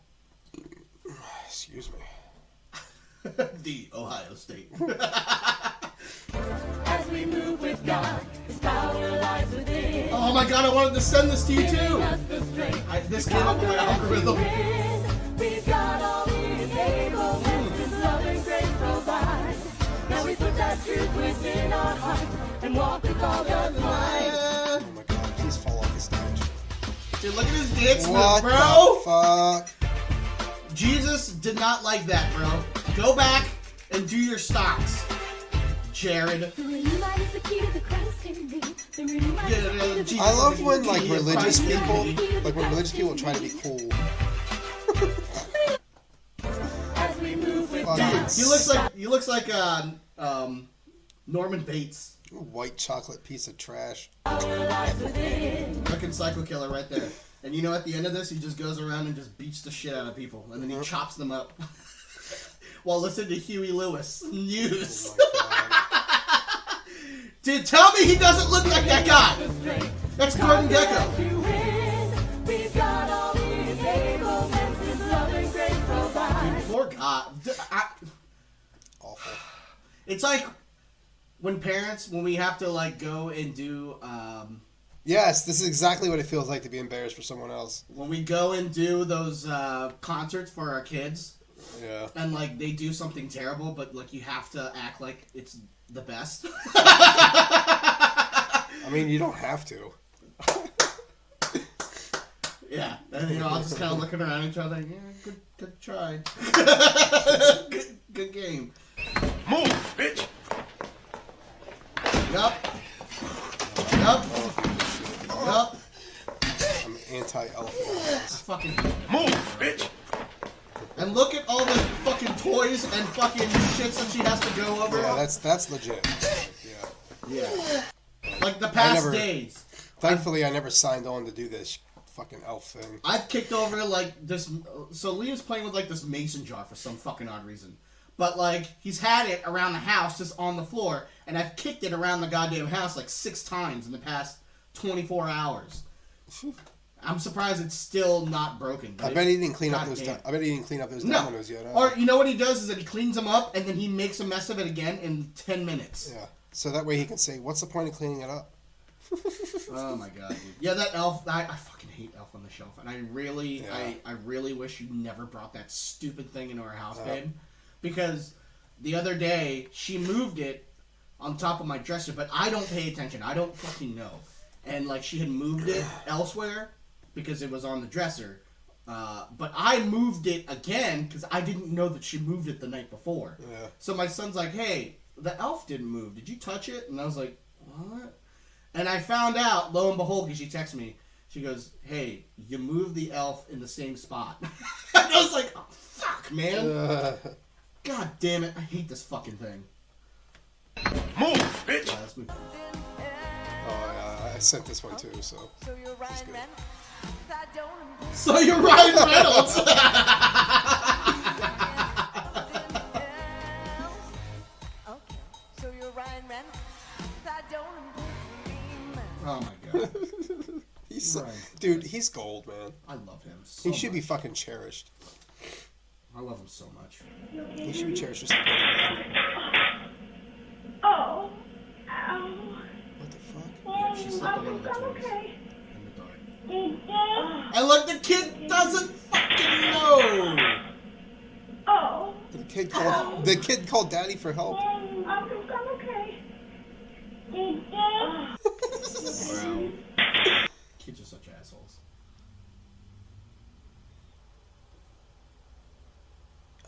Excuse me. The Ohio State. As we move with God, His power lies within. Oh my god, I wanted to send this to you too. This came up with my algorithm. We've got all He is able, His love and grace provide. Now we put that truth within our hearts and walk with all God's light. Oh my god, please fall off the stage. Dude, look at his dance move, What bro. the fuck? Jesus did not like that, bro. Go back and do your stocks, Jared. I love when like religious people try to be cool. Dude, he looks like Norman Bates. White chocolate piece of trash. Fucking psycho killer right there. And you know, at the end of this, he just goes around and just beats the shit out of people, and then he chops them up while listening to Huey Lewis news. Oh Dude, tell me he doesn't look like that guy. That's Gordon Gekko. Dude, poor God. Awful. It's like when we have to like go and do Yes, this is exactly what it feels like to be embarrassed for someone else. when we go and do those concerts for our kids. Yeah. And like they do something terrible, but like you have to act like it's the best. I mean, you don't have to. Yeah, and you know, I'll just kind of looking around each other. Yeah, good try. good game. Move, bitch. Yup. Yup. Yup. I'm anti-elephant. Fucking move, bitch. And look at all the fucking toys and fucking shits that she has to go over. Yeah, that's legit. Yeah. Like the past days. Thankfully, I never signed on to do this fucking elf thing. I've kicked over like this. So Liam's playing with like this mason jar for some fucking odd reason. But like he's had it around the house, just on the floor, and I've kicked it around the goddamn house like 6 times in the past 24 hours. I'm surprised it's still not broken. I bet he didn't clean up those. I bet he didn't clean up those dominoes yet. Or you know what he does is that he cleans them up and then he makes a mess of it again in 10 minutes. Yeah. So that way he can say, "What's the point of cleaning it up?" Oh my god, dude. Yeah, that elf. I fucking hate Elf on the Shelf, and I really wish you never brought that stupid thing into our house, babe. Because the other day she moved it on top of my dresser, but I don't pay attention. I don't fucking know. And like she had moved it elsewhere because it was on the dresser. But I moved it again because I didn't know that she moved it the night before. Yeah. So my son's like, "Hey, the elf didn't move. Did you touch it?" And I was like, "What?" And I found out, lo and behold, because she texted me. She goes, "Hey, you moved the elf in the same spot." And I was like, "Oh, fuck, man. God damn it. I hate this fucking thing." Move, bitch! Let's move. I sent this one too, so. So you're Ryan Reynolds? So you're Ryan Reynolds! Okay. So you're Ryan Reynolds? Oh my god. He's dude, he's gold, man. I love him so He should much. be fucking cherished. I love him so much. He should be cherished. Just Oh. Ow. what the fuck? Yeah, she slept on one of the toys Okay. in the dark. Oh. And look, the kid doesn't fucking know! Oh. The kid called Daddy for help. I'm okay. Bro. Kids are such assholes.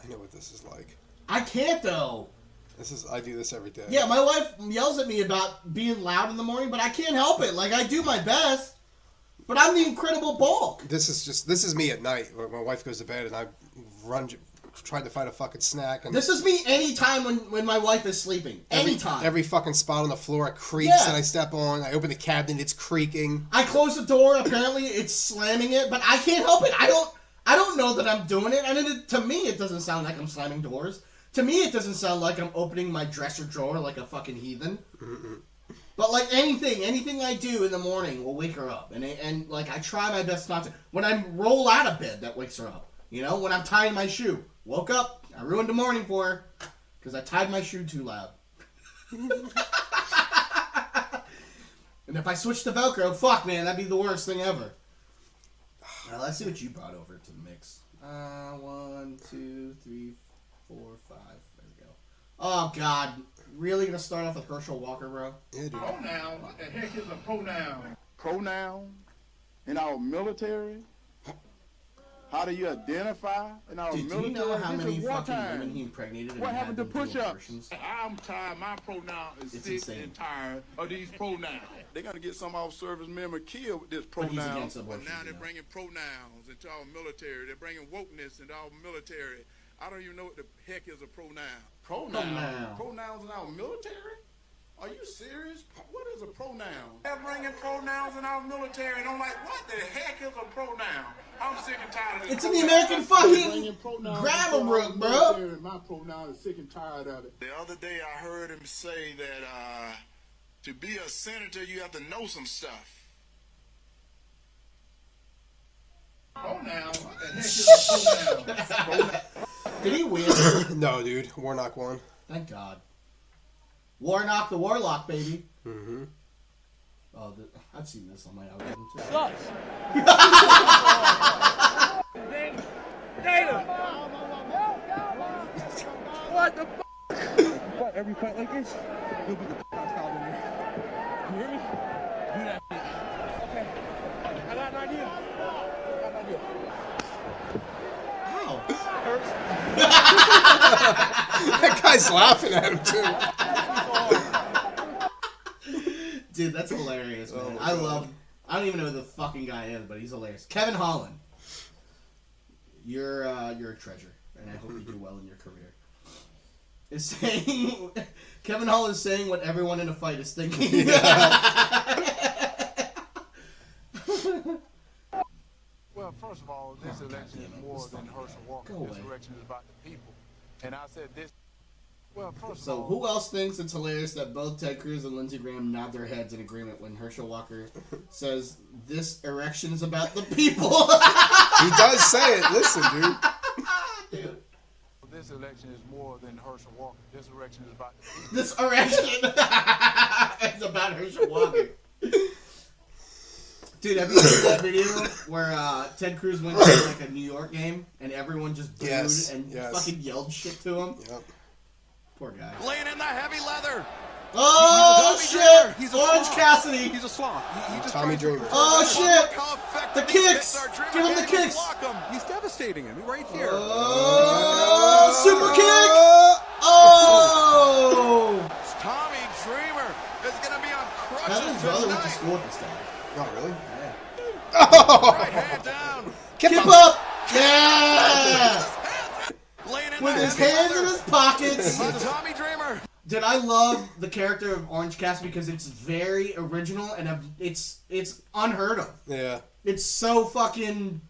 I know what this is like. I can't though. I do this every day. Yeah, my wife yells at me about being loud in the morning, but I can't help it. Like I do my best, but I'm the Incredible Bulk. This is me at night when my wife goes to bed and I tried to find a fucking snack. And this is me anytime when my wife is sleeping. Anytime. Every fucking spot on the floor it creaks Yeah. and I step on. I open the cabinet, it's creaking. I close the door. Apparently, it's slamming it, but I can't help it. I don't know that I'm doing it. And to me, it doesn't sound like I'm slamming doors. To me, it doesn't sound like I'm opening my dresser drawer like a fucking heathen. Mm-mm. But like anything I do in the morning will wake her up, and like I try my best not to. When I roll out of bed, that wakes her up. You know, when I'm tying my shoe, woke up, I ruined the morning for her because I tied my shoe too loud. And if I switch to Velcro, fuck man, that'd be the worst thing ever. Now let's see what you brought over to the mix. 1, 2, 3, 4, 5. There we go. Oh God, really gonna start off with Herschel Walker, bro? Yeah, dude. Pronoun? What the heck is a pronoun? Pronoun? In our military? How do you identify in our Dude, do military? you know how This many is fucking wartime. women he impregnated? And What he happened to had them do push-ups? abortions? I'm tired. My pronoun is It's sick insane. and tired of these pronouns. They're going to get some of our service members killed with this But he's pronoun. against But abortions, now you they're know. bringing pronouns into our military. They're bringing wokeness into our military. I don't even know what the heck is a pronoun. Pronoun. Pronouns in our military? Are you serious? What is a pronoun? They're bringing pronouns in our military, and I'm like, what the heck is a pronoun? I'm sick and tired of this. It's in the American fucking Gravelbrook, bro. My pronoun is sick and tired of it. The other day I heard him say that to be a senator, you have to know some stuff. Pronoun? What the heck is a pronoun? Did he win? No, dude. Warnock won. Thank God. Warnock the Warlock, baby. Mm-hmm. Oh, I've seen this on my algorithm too. What the f***? What, every fight like this? You'll be the f***ing in here. You hear me? Do that. Okay. I got an idea. Ow. That guy's laughing at him too. Dude, that's hilarious, man. Oh, I don't even know who the fucking guy is, but he's hilarious. Kevin Holland. You're a treasure, and I hope you do well in your career. Is saying Kevin Holland is saying what everyone in a fight is thinking. Well, first of all, this election is more than Herschel Walker. This election is about the people. And I said this. Well, first of So all, who else thinks it's hilarious that both Ted Cruz and Lindsey Graham nod their heads in agreement when Herschel Walker says this erection is about the people? He does say it. Listen, dude. Dude. this election is more than Herschel Walker. This election is about the people. This erection is about Herschel Walker. Dude, have you seen that video where Ted Cruz went to like a New York game and everyone just booed and fucking yelled shit to him? Yep. Poor guy. Laying in the heavy leather. Oh shit! He's a Orange sloth. Cassidy. He's a sloth. He just Tommy Dreamer. Oh shit! The The kicks. Give him the kicks. He's devastating him right here. Oh, super kick! Oh! Tommy Dreamer is going to be on crutches His brother went to tonight. school with this guy. Oh, really? Yeah. Oh! Right hand down. Keep up! Yeah! Laying in With the his heavy hands in leather. his pockets. Tommy Dreamer. Dude, I love the character of Orange Cassidy because it's very original and it's unheard of. Yeah. It's so fucking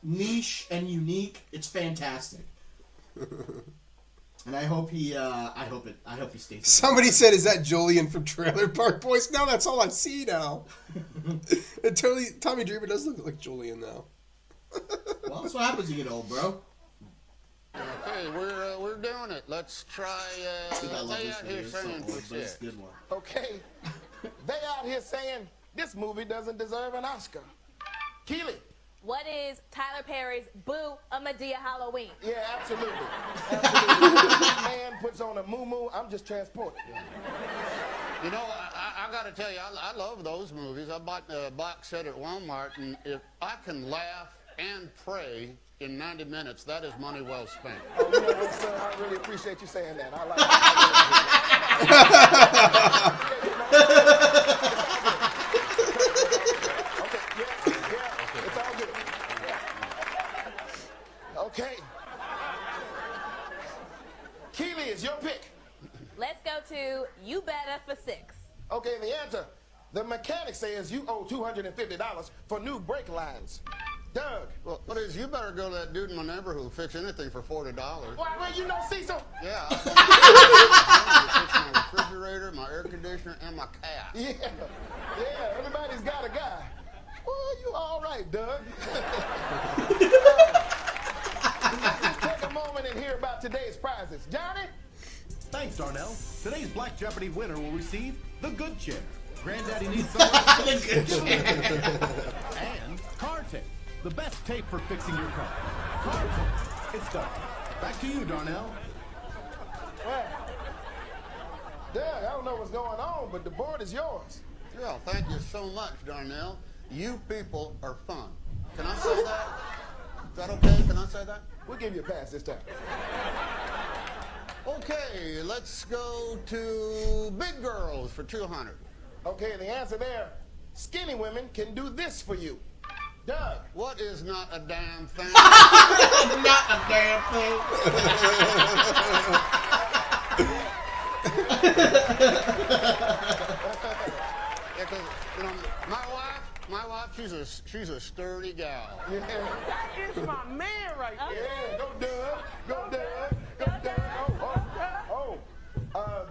niche and unique. It's fantastic. And I hope he stays. Somebody said, "Is that Julian from Trailer Park Boys?" Now that's all I see now. Tommy Dreamer does look like Julian now. Well, that's what happens when you get old, bro. Okay, we're doing it. Let's try. Dude, I love They this out video. here It's so saying old, but it's a good one. Okay, they out here saying this movie doesn't deserve an Oscar. Keely. What is Tyler Perry's Boo a Medea Halloween? Yeah, absolutely. Absolutely. Man puts on a moo-moo, I'm just transported. You know, I got to tell you, I love those movies. I bought a box set at Walmart, and if I can laugh and pray in 90 minutes, that is money well spent. Oh, you know, sir, I really appreciate you saying that. I like it. It's all good. Okay. Keely, is your pick. Let's go to You Better for 6. Okay, the answer. The mechanic says you owe $250 for new brake lines. Doug. Well, what is, you better go to that dude in my neighborhood who fix anything for $40. Well, you know Cecil. Yeah. I fix my refrigerator, my air conditioner, and my cat. Yeah, everybody's got a guy. Well, you all right, Doug. Let's take a moment and hear about today's prizes. Johnny? Thanks, Darnell. Today's Black Jeopardy winner will receive the good chair. Granddaddy needs someone the good chair. And car tape. The best tape for fixing your car. Car tape. It's done. Back to you, Darnell. Well, Doug, I don't know what's going on, but the board is yours. Well, thank you so much, Darnell. You people are fun. Can I say that? Is that okay? Can I say that? We'll give you a pass this time. Okay, let's go to Big Girls for 200. Okay, the answer there, skinny women can do this for you. Doug. What is not a damn thing? Not a damn thing. Yeah, 'cause, you know, my wife, she's a sturdy gal. Yeah. That is my man right there. Yeah, go Doug. Go Doug. Go Doug.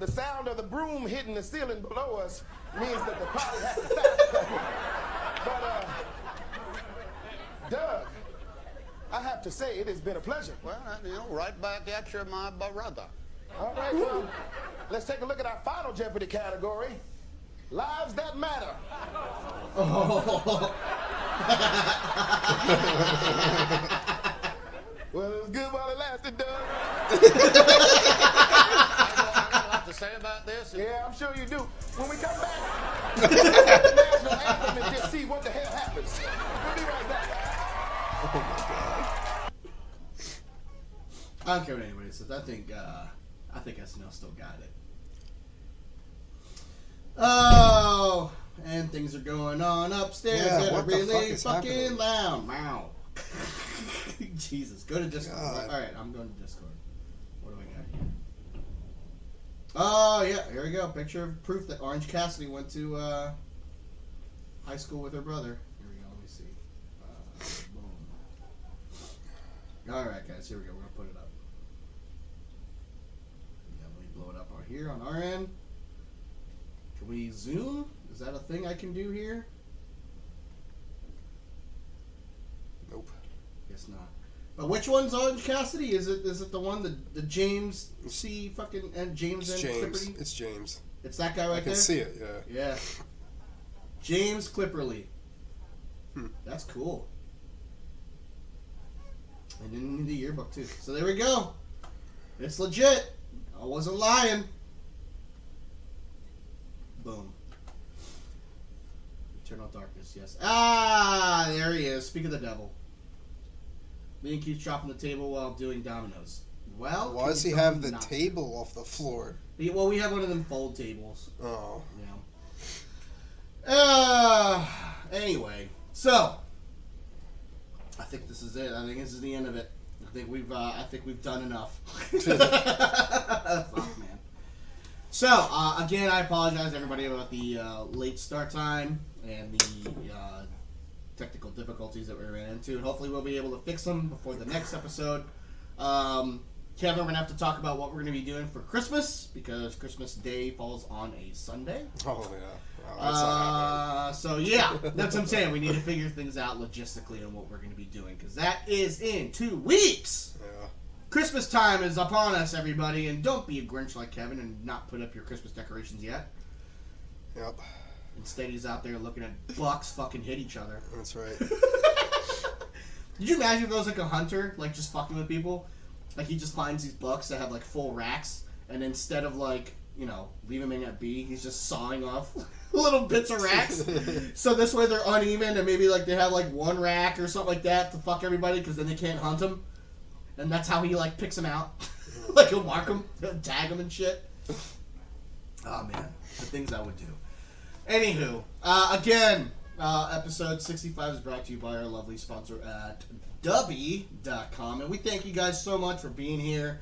The sound of the broom hitting the ceiling below us means that the party has to stop. But, Doug, I have to say it has been a pleasure. Well, you know, right back at you, my brother. All right, well, let's take a look at our final Jeopardy category. Lives that matter. Oh. Well, it was good while it lasted, Doug. To say about this? Yeah, I'm sure you do. When we come back, we'll the national anthem and just see what the hell happens. We'll be right back. Oh my god. I don't care what anybody says. I think SNL still got it. Oh, and things are going on upstairs that are what the fuck really is fucking happening? loud. Wow. Jesus, go to Discord. Alright, I'm going to Discord. What do I got here? Oh, yeah, here we go. Picture of proof that Orange Cassidy went to high school with her brother. Here we go, let me see. Boom. Alright, guys, here we go. We're going to put it up. Yeah, let me blow it up on here on our end. Can we zoom? Is that a thing I can do here? Nope. Guess not. But which one's Orange Cassidy? Is it the one the James C fucking and James It's and James. Clipperly? It's James. It's that guy right there? I can see it, yeah. Yeah. James Clipperly. That's cool. And in the yearbook too. So there we go. It's legit. I wasn't lying. Boom. Eternal Darkness, yes. Ah, there he is. Speak of the devil. Liam keeps dropping the table while doing dominoes. Well, why does he have the table off the floor? Well, we have one of them fold tables. Oh. Yeah. Anyway, so I think this is it. I think this is the end of it. I think we've done enough. Fuck, man. So again, I apologize everybody about the late start time and the technical difficulties that we ran into. And hopefully we'll be able to fix them before the next episode. Kevin, we're going to have to talk about what we're going to be doing for Christmas, because Christmas Day falls on a Sunday. Oh, yeah. Wow, that's not So, yeah, that's what I'm saying. We need to figure things out logistically on what we're going to be doing, because that is in 2 weeks. Yeah. Christmas time is upon us, everybody, and don't be a Grinch like Kevin and not put up your Christmas decorations yet. Yep. Instead, he's out there looking at bucks fucking hit each other. That's right. Did you imagine if there was like a hunter, like just fucking with people? Like he just finds these bucks that have like full racks, and instead of like, you know, leave them in at B, he's just sawing off little bits of racks. So this way they're uneven, and maybe like they have like one rack or something like that to fuck everybody, because then they can't hunt them. And that's how he like picks them out. Like he'll mark them, he'll tag them and shit. Oh man, the things I would do. Anywho, again, episode 65 is brought to you by our lovely sponsor at Dubby.com. And we thank you guys so much for being here.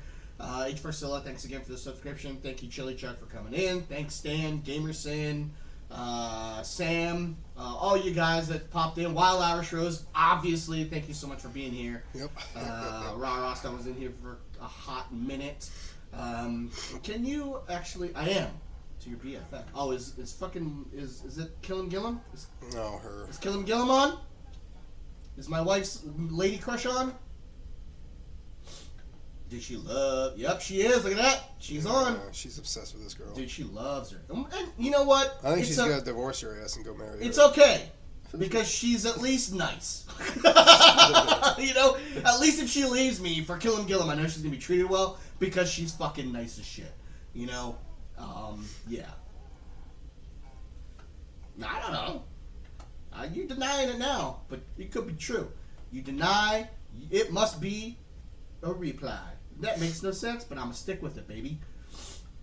H. Priscilla, thanks again for the subscription. Thank you, Chili Chuck, for coming in. Thanks, Stan, Gamerson, Sam, all you guys that popped in. Wild Irish Rose, obviously, thank you so much for being here. Yep. Ra Roscoe was in here for a hot minute. Can you actually... I am. To your BFF. Oh, is it Killam Gillum? No, her. Is Killam Gillum on? Is my wife's lady crush on? Did she love? Yep, she is. Look at that. She's on. She's obsessed with this girl. Dude, she loves her. And you know what? I think she's gonna divorce her ass and go marry her. It's okay. Because she's at least nice. You know? At least if she leaves me for Killam Gillum, I know she's gonna be treated well, because she's fucking nice as shit. You know? Yeah. I don't know. You're denying it now, but it could be true. You deny, it must be a reply. That makes no sense, but I'm gonna stick with it, baby.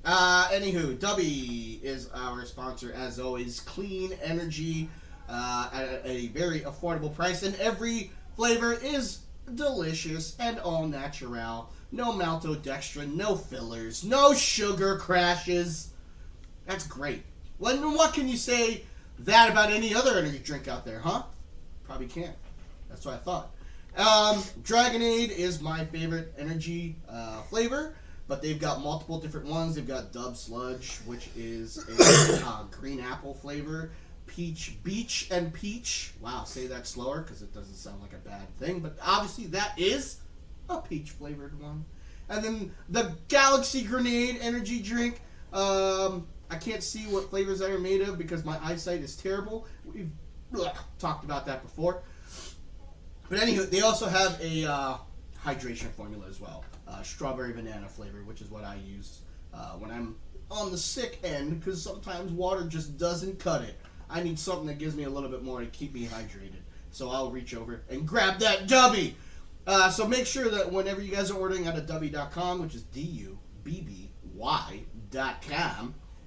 Anywho, Dubby is our sponsor, as always. Clean energy at a very affordable price, and every flavor is delicious and all natural. No maltodextrin, no fillers, no sugar crashes. That's great. Well, what can you say that about any other energy drink out there, huh? Probably can't. That's what I thought. Dragonade is my favorite energy flavor, but they've got multiple different ones. They've got Dub Sludge, which is a green apple flavor. Peach, Beach, and Peach. Wow, say that slower because it doesn't sound like a bad thing, but obviously that is a peach flavored one. And then the Galaxy Grenade energy drink. I can't see what flavors they are made of because my eyesight is terrible. We've talked about that before. But anyway, they also have a hydration formula as well. Strawberry banana flavor, which is what I use when I'm on the sick end, because sometimes water just doesn't cut it. I need something that gives me a little bit more to keep me hydrated. So I'll reach over and grab that Dubby. So make sure that whenever you guys are ordering at Dubby.com, which is DUBBY.com,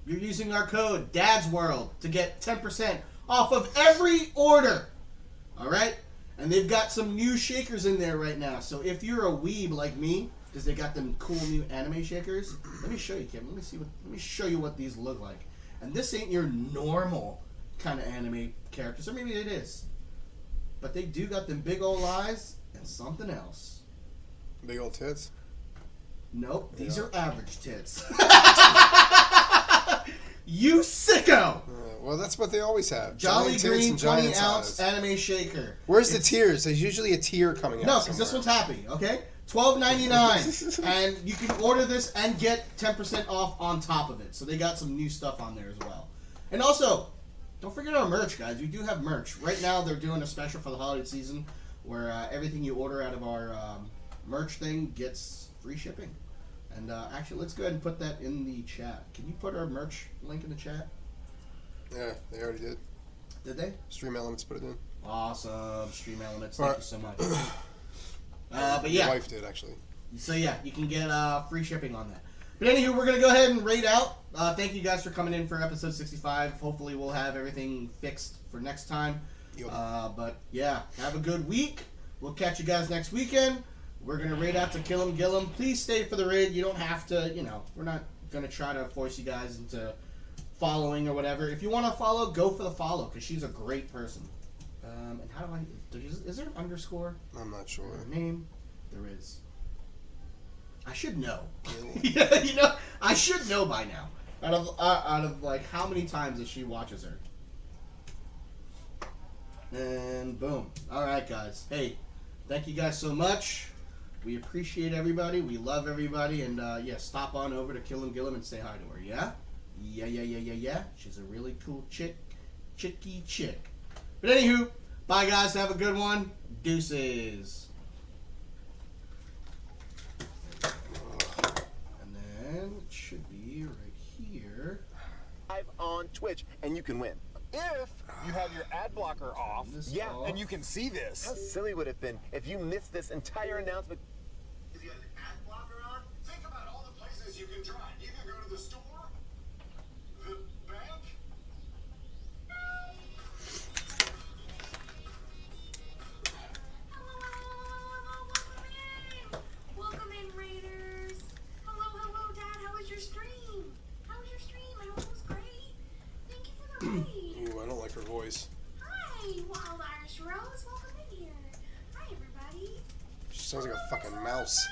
you're using our code DADSWORLD to get 10% off of every order. All right? And they've got some new shakers in there right now. So if you're a weeb like me, because they got them cool new anime shakers, let me show you, Kim. Let me show you what these look like. And this ain't your normal kind of anime characters, or maybe it is. But they do got them big old eyes and something else. Big old tits? Nope, these are average tits. You sicko! Well, that's what they always have. Jolly Giant Green tits and 20-ounce anime shaker. Where's the tiers? There's usually a tier coming out. No, because this one's happy, okay? $12.99. And you can order this and get 10% off on top of it. So they got some new stuff on there as well. And also, don't forget our merch, guys. We do have merch. Right now, they're doing a special for the holiday season where everything you order out of our merch thing gets free shipping. And actually, let's go ahead and put that in the chat. Can you put our merch link in the chat? Yeah, they already did. Did they? Stream Elements put it in. Awesome. Stream Elements. Thank you so much. But yeah. My wife did, actually. So yeah, you can get free shipping on that. But anywho, we're going to go ahead and rate out. Thank you guys for coming in for episode 65. Hopefully we'll have everything fixed for next time. Yep. But yeah, have a good week. We'll catch you guys next weekend. We're going to raid out to Kill 'em Gillum. Please stay for the raid. You don't have to, we're not going to try to force you guys into following or whatever. If you want to follow, go for the follow because she's a great person. And how do is there an underscore? I'm not sure. Her name? There is. I should know. Yeah, I should know by now. Out of like how many times that she watches her. And boom. All right, guys. Hey, thank you guys so much. We appreciate everybody. We love everybody. And yeah, stop on over to Kill 'em Gillum and say hi to her. Yeah? Yeah. She's a really cool chicky chick. But anywho, bye guys. Have a good one. Deuces. And then it should be right here. Live on Twitch, and you can win. If you have your ad blocker off, and you can see this. How silly would it have been if you missed this entire announcement? If you have an ad blocker on, think about all the places you can drive. You can go to the store, the bank. Welcome in, Raiders. Hello, Dad. How was your stream? How was your stream? I hope it was great. Thank you for the raid. Ooh, I don't like her voice. Hi, Wild Irish Rose. Welcome in here. Hi, everybody. She sounds like a fucking mouse.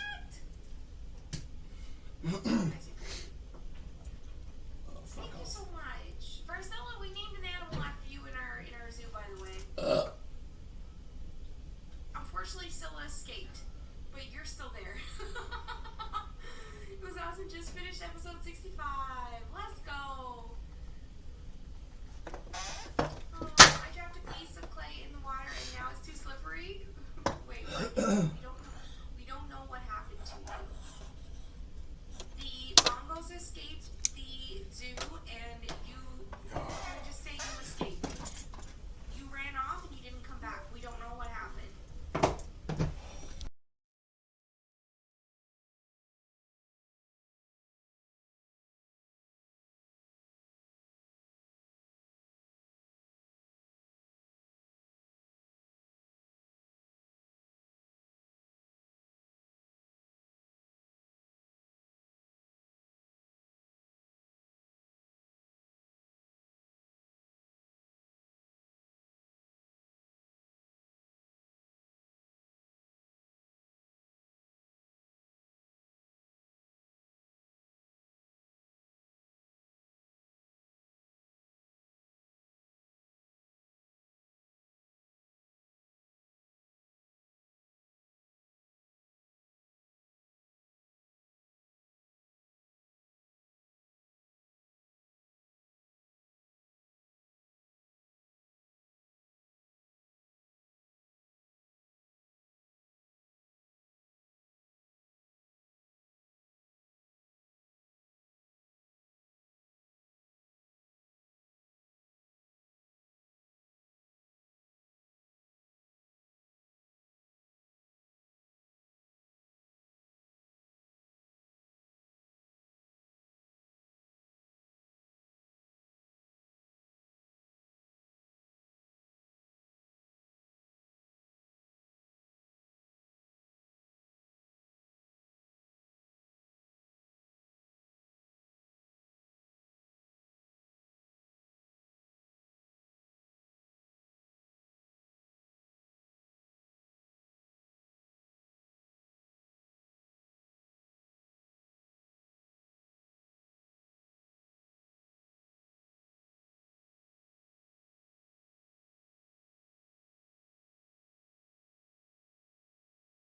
Thank you so much. Marcella, we named an animal after you in our zoo, by the way. Unfortunately, Scylla escaped, but you're still there. It was awesome. Just finished episode 65. Let's go. Oh, I dropped a piece of clay in the water, and now it's too slippery. Wait, what?